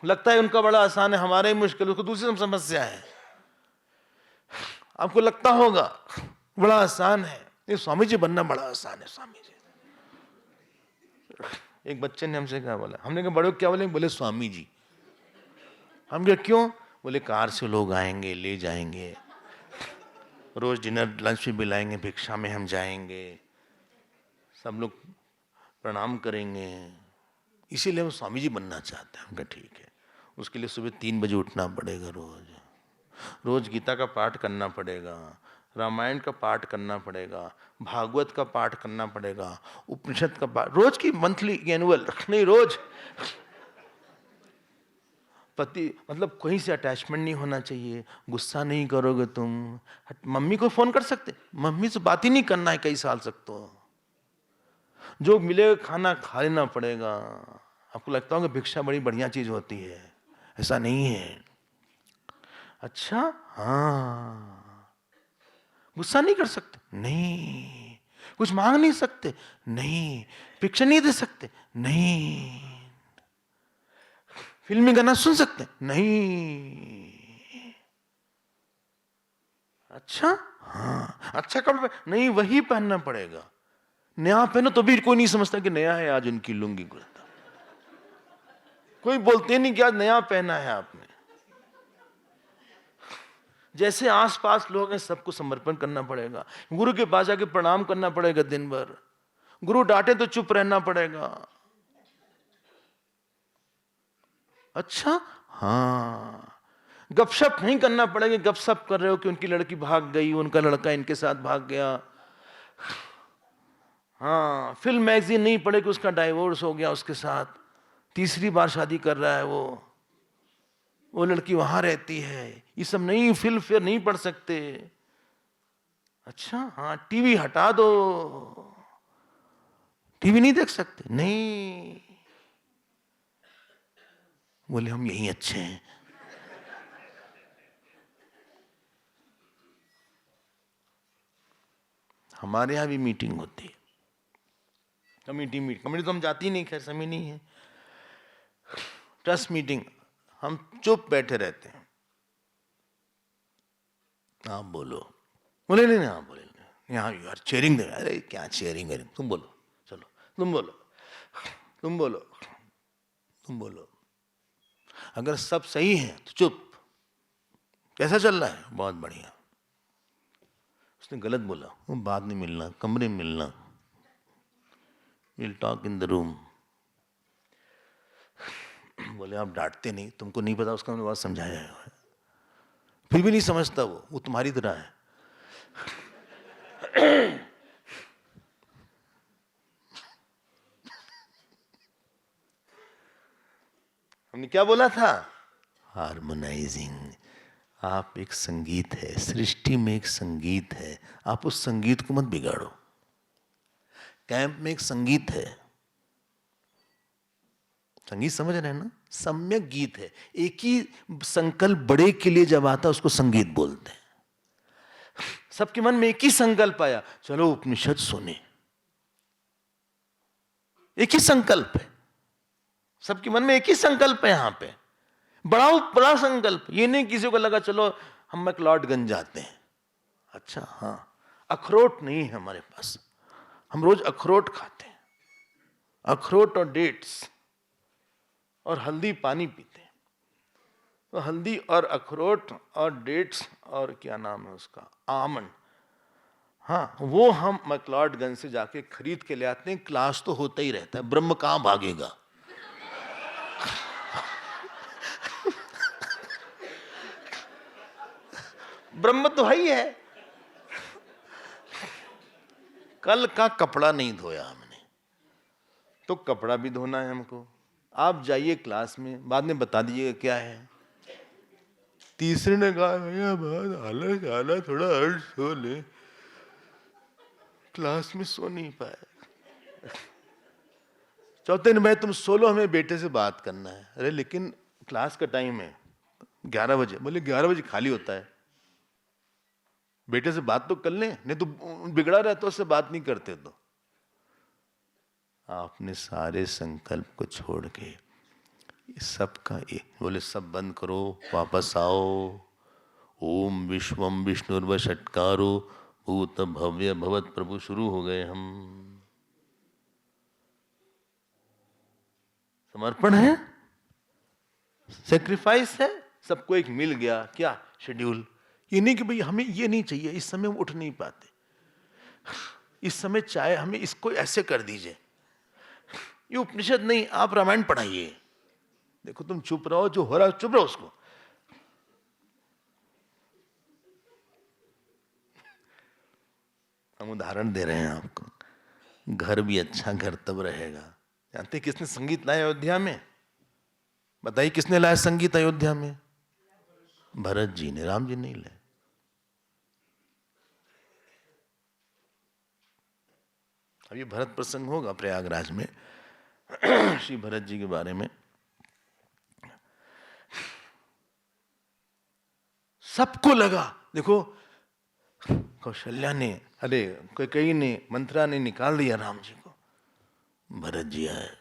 लगता है उनका बड़ा आसान है, हमारा ही मुश्किल, उसको दूसरी समस्या है। आपको लगता होगा बड़ा आसान है, ये स्वामी जी बनना बड़ा आसान है। स्वामी जी, एक बच्चे ने हमसे क्या बोला, हमने कहा बड़े क्या बोले? बोले स्वामी जी। हम क्या, क्यों? बोले कार से लोग आएंगे, ले जाएंगे, रोज डिनर लंच भी बुलाएंगे, भिक्षा में हम जाएंगे, सब लोग प्रणाम करेंगे, इसीलिए वो स्वामी जी बनना चाहते हैं। हम कहा ठीक है, उसके लिए सुबह 3 बजे उठना पड़ेगा, रोज गीता का पाठ करना पड़ेगा, रामायण का पाठ करना पड़ेगा, भागवत का पाठ करना पड़ेगा, उपनिषद का पाठ, रोज की मंथली एनुअल नहीं, रोज। पति मतलब कहीं से अटैचमेंट नहीं होना चाहिए, गुस्सा नहीं करोगे तुम, मम्मी को फोन कर सकते, मम्मी से बात ही नहीं करना है कई साल तक, तो जो मिलेगा खाना खा लेना पड़ेगा। आपको लगता होगा भिक्षा बड़ी बढ़िया चीज होती है, ऐसा नहीं है। अच्छा, हाँ, गुस्सा नहीं कर सकते, नहीं, कुछ मांग नहीं सकते, नहीं, भिक्षा नहीं दे सकते, नहीं, फिल्मी गाना सुन सकते, नहीं। अच्छा, हाँ, अच्छा कपड़ा नहीं, वही पहनना पड़ेगा, नया पहनो तो भी कोई नहीं समझता कि नया है आज उनकी लुंगी कुर्ता, कोई बोलते नहीं कि आज नया पहना है आपने। जैसे आसपास लोग हैं सबको समर्पण करना पड़ेगा, गुरु के पास जाके प्रणाम करना पड़ेगा दिन भर, गुरु डांटे तो चुप रहना पड़ेगा। अच्छा, हाँ, गपशप नहीं करना पड़ेगा, गपशप कर रहे हो कि उनकी लड़की भाग गई, उनका लड़का इनके साथ भाग गया। हाँ, फिल्म मैगजीन नहीं पढ़े कि उसका डाइवोर्स हो गया, उसके साथ तीसरी बार शादी कर रहा है वो लड़की वहां रहती है, ये सब नहीं, फिल्म फेयर नहीं पढ़ सकते। अच्छा, हाँ, टीवी हटा दो, टीवी नहीं देख सकते, नहीं, बोले हम यही अच्छे हैं। हमारे यहां भी मीटिंग होती है, कमेटी तो हम जाती नहीं, खैर समय नहीं है। ट्रस्ट मीटिंग, हम चुप बैठे रहते हैं, आप बोलो, बोले नहीं, आप बोले यहाँ यू आर चेयरिंग दे, अरे क्या चेयरिंग है, तुम बोलो, चलो तुम बोलो, तुम बोलो, तुम बोलो, अगर सब सही है तो चुप, कैसा चल रहा है, बहुत बढ़िया, उसने गलत बोला, वो बात नहीं मिलना, कमरे में मिलना, will talk in the room. बोले आप डांटते नहीं, तुमको नहीं पता उसका मैंने बात समझाया है, फिर भी नहीं समझता, वो तुम्हारी तरह है। हमने क्या बोला था, हार्मोनाइजिंग, आप एक संगीत है, सृष्टि में एक संगीत है, आप उस संगीत को मत बिगाड़ो। कैंप में एक संगीत है, संगीत समझ रहे हैं ना, सम्यक गीत है, एक ही संकल्प बड़े के लिए जब आता उसको संगीत बोलते हैं। सबके मन में एक ही संकल्प आया, चलो उपनिषद सुने, एक ही संकल्प है, सबके मन में एक ही संकल्प है, यहां पे बड़ा संकल्प, ये नहीं किसी को लगा चलो हम मैक्लॉडगंज जाते हैं। अच्छा, हाँ, अखरोट नहीं है हमारे पास, हम रोज अखरोट खाते हैं, अखरोट और डेट्स और हल्दी पानी पीते हैं, तो हल्दी और अखरोट और डेट्स और क्या नाम है उसका, आमंड, हाँ, वो हम मैक्लॉडगंज से जाके खरीद के ले आते हैं। क्लास तो होता ही रहता है, ब्रह्म कहां भागेगा। ब्रह्म तो है ही है। कल का कपड़ा नहीं धोया हमने, तो कपड़ा भी धोना है हमको। आप जाइए क्लास में, बाद में बता दीजिएगा क्या है। तीसरे ने कहा भैया बहुत आलस आला, थोड़ा और सो ले, क्लास में सो नहीं पाए। चौथे ने, भाई तुम सो लो, हमें बेटे से बात करना है। अरे लेकिन क्लास का टाइम है 11 बजे। बोले 11 बजे खाली होता है, बेटे से बात तो कर लें, नहीं तो बिगड़ा रहता, उससे बात नहीं करते। तो आपने सारे संकल्प को छोड़ के सबका बोले सब बंद करो, वापस आओ। ओम विश्वम विष्णुर्व षट्कारो भूत भव्य भवत प्रभु, शुरू हो गए हम। समर्पण है, सेक्रीफाइस है, सबको एक मिल गया क्या शेड्यूल। ये नहीं कि भाई हमें ये नहीं चाहिए, इस समय हम उठ नहीं पाते, इस समय चाहे हमें इसको ऐसे कर दीजिए। ये उपनिषद नहीं, आप रामायण पढ़ाइए। देखो तुम चुप रहो, जो हो रहा है चुप रहो उसको। हम उदाहरण दे रहे हैं आपको। घर भी अच्छा घर तब रहेगा। जानते किसने संगीत लाया अयोध्या में? बताइए किसने लाया संगीत अयोध्या में? भरत जी ने, राम जी नहीं लाए। अभी भरत प्रसंग होगा प्रयागराज में श्री भरत जी के बारे में। सबको लगा, देखो कौशल्या ने, अरे कई ने, मंत्रा ने निकाल दिया राम जी को। भरत जी आए,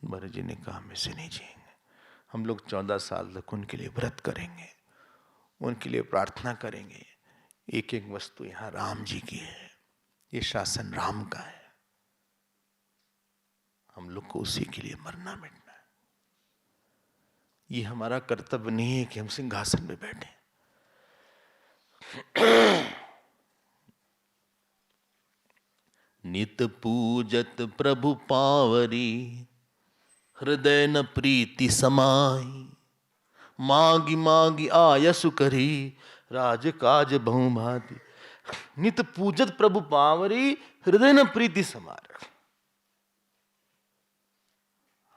भरत जी ने कहा हम इसे नहीं जिएंगे, हम लोग 14 साल तक उनके लिए व्रत करेंगे, उनके लिए प्रार्थना करेंगे। एक एक वस्तु यहाँ राम जी की है, ये शासन राम का है, हम लोग को उसी के लिए मरना मिटना है। ये हमारा कर्तव्य नहीं है कि हम सिंहासन में बैठे। नित पूजत प्रभु पावरी, हृदय न प्रीति समाई, मागी मागी आयसु करी, राज काज बहु भांति। नित पूजत प्रभु पावरी, हृदय न प्रीति समार।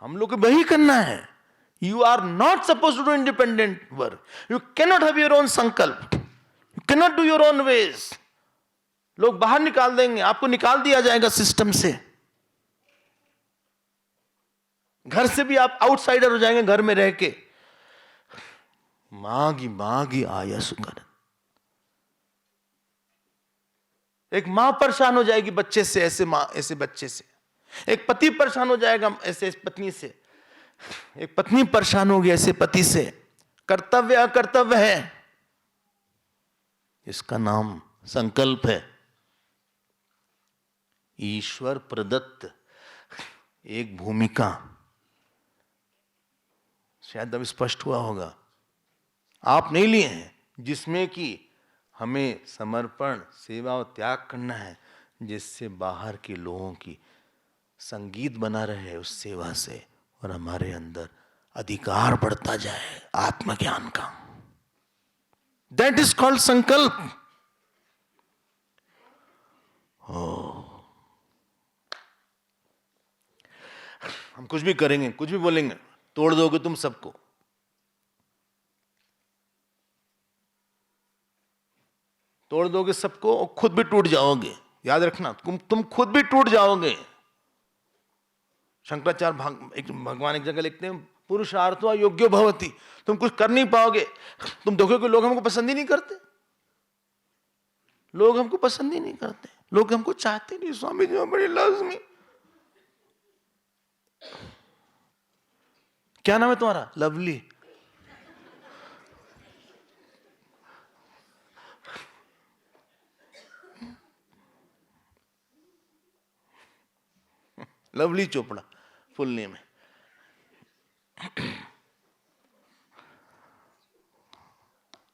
हम लोग को वही करना है। You are not suppose to do independent work, you can not have your own संकल्प, you can not do your own ways. लोग बाहर निकाल देंगे, आपको निकाल दिया जाएगा सिस्टम से। घर से भी आप आउटसाइडर हो जाएंगे, घर में रह के। मागी मागी आयसु कर। एक मां परेशान हो जाएगी बच्चे से, ऐसे मां ऐसे बच्चे से। एक पति परेशान हो जाएगा ऐसे पत्नी से। एक पत्नी परेशान होगी ऐसे पति से। कर्तव्य अकर्तव्य है, इसका नाम संकल्प है। ईश्वर प्रदत्त एक भूमिका, शायद अब स्पष्ट हुआ होगा, आप नहीं लिए हैं, जिसमें कि हमें समर्पण, सेवा और त्याग करना है, जिससे बाहर के लोगों की संगीत बना रहे उस सेवा से, और हमारे अंदर अधिकार बढ़ता जाए आत्मज्ञान का। दैट इज कॉल्ड संकल्प। हम कुछ भी करेंगे, कुछ भी बोलेंगे, तोड़ दोगे तुम सबको। तोड़ दोगे सबको और खुद भी टूट जाओगे। याद रखना, तुम खुद भी टूट जाओगे। शंकराचार्य एक भगवान एक जगह लिखते हैं, पुरुषार्थो योग्यो भवति। तुम कुछ कर नहीं पाओगे। तुम देखोगे लोग हमको पसंद ही नहीं करते, लोग हमको पसंद ही नहीं करते, लोग हमको चाहते नहीं। स्वामी जी बड़ी लाजमी। क्या नाम है तुम्हारा? Lovely. Lovely Chopra full name है।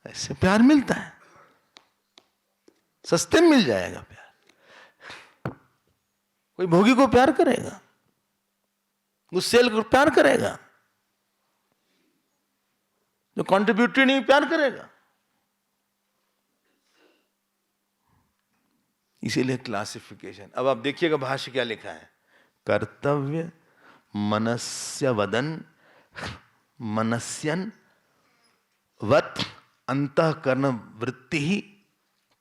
ऐसे प्यार मिलता है, सस्ते में मिल जाएगा प्यार। कोई भोगी को प्यार करेगा? गुस्सेल को प्यार करेगा? जो कॉन्ट्रीब्यूटरी नहीं प्यार करेगा? इसीलिए क्लासिफिकेशन। अब आप देखिएगा भाष्य क्या लिखा है। कर्तव्य मनस्य वदन मनस्यन वत अंतःकरण वृत्ति ही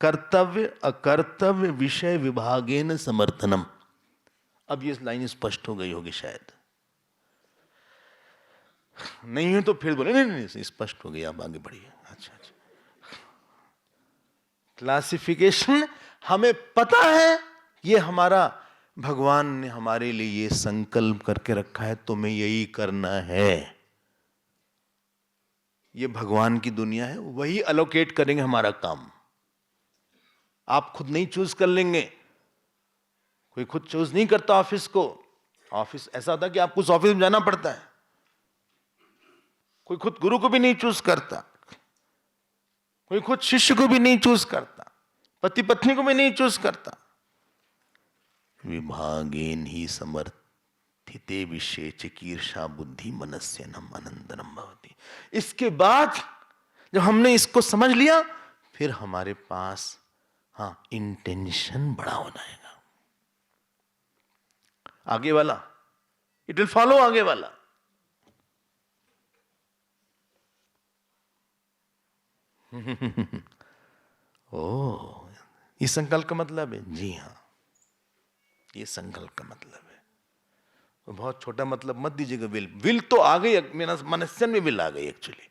कर्तव्य अकर्तव्य विषय विभागेन समर्थनम। अब ये लाइन स्पष्ट हो गई होगी शायद, नहीं है तो फिर बोले नहीं नहीं स्पष्ट हो गई, आप आगे बढ़िए। अच्छा अच्छा, क्लासिफिकेशन हमें पता है, ये हमारा भगवान ने हमारे लिए ये संकल्प करके रखा है, तुम्हें यही करना है। ये भगवान की दुनिया है, वही अलोकेट करेंगे हमारा काम। आप खुद नहीं चूज कर लेंगे, कोई खुद चूज नहीं करता ऑफिस को। ऑफिस ऐसा होता है कि आपको उस ऑफिस में जाना पड़ता है। कोई खुद गुरु को भी नहीं चूज करता, कोई खुद शिष्य को भी नहीं चूज करता, पति पत्नी को भी नहीं चूज करता। विभागेन ही समर्थिते विषय चिकीर्षा बुद्धि मनस्यनम अनंतरम भवति। इसके बाद जब हमने इसको समझ लिया, फिर हमारे पास इंटेंशन बड़ा होना है। आगे वाला, इट विल फॉलो आगे वाला। ओ, ये संकल्प का मतलब है? जी हाँ, ये संकल्प का मतलब है। तो बहुत छोटा मतलब मत दीजिएगा। विल तो आ गई, मेरा मनस्यन में विल आ गई। एक्चुअली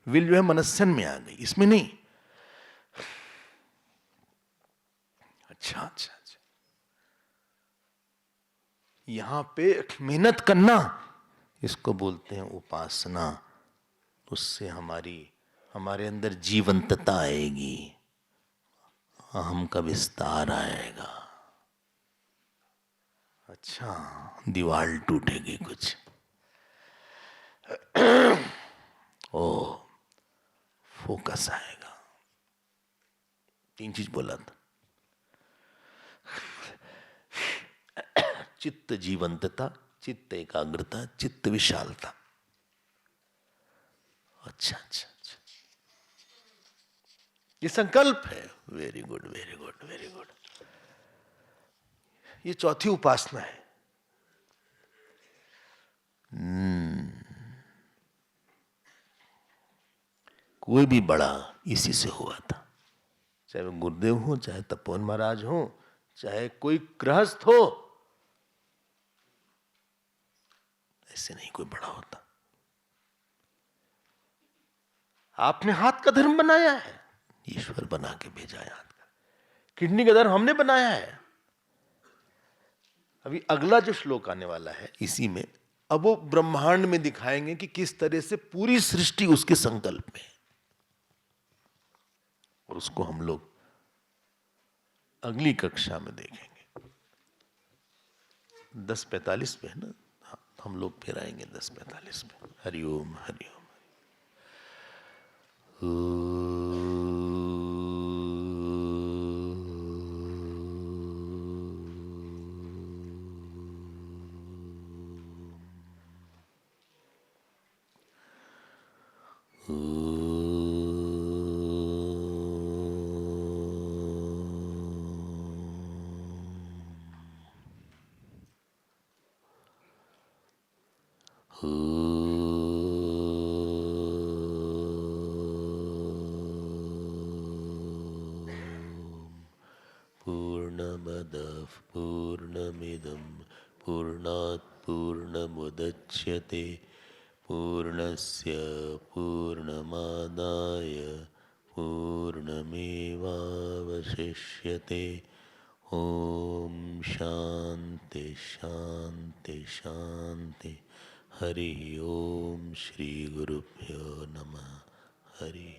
विल जो है मनस्यन में आ गई, इसमें नहीं। अच्छा अच्छा अच्छा, यहां पे मेहनत करना, इसको बोलते हैं उपासना। उससे हमारे अंदर जीवंतता आएगी, अहम का विस्तार आएगा। अच्छा, दीवार टूटेगी कुछ। ओ, फोकस आएगा। 3 चीज बोला था। चित्त जीवंतता, चित्त एकाग्रता, चित्त विशालता। अच्छा अच्छा अच्छा, ये संकल्प है। Very good very good very good. ये चौथी उपासना है। कोई भी बड़ा इसी से हुआ था, चाहे वो गुरुदेव हो, चाहे तपोवन महाराज हो, चाहे कोई गृहस्थ हो, ऐसे नहीं कोई बड़ा होता। आपने हाथ का धर्म बनाया है, ईश्वर बना के भेजा है हाथ का। किडनी का धर्म हमने बनाया है। अभी अगला जो श्लोक आने वाला है, इसी में अब वो ब्रह्मांड में दिखाएंगे कि किस तरह से पूरी सृष्टि उसके संकल्प में है। और उसको हम लोग अगली कक्षा में देखेंगे। 10:45 पे है ना? हाँ, हम लोग फिर आएंगे 10:45 पे। हरिओम हरिओम। पूर्णमदः पूर्णमिदं पूर्णात् पूर्णमुदच्यते पूर्णस्य पूर्णमादाय पूर्णमेवावशिष्यते। ओम शांति शांति शांति। हरि ओम श्री गुरुभ्यो नमः। हरि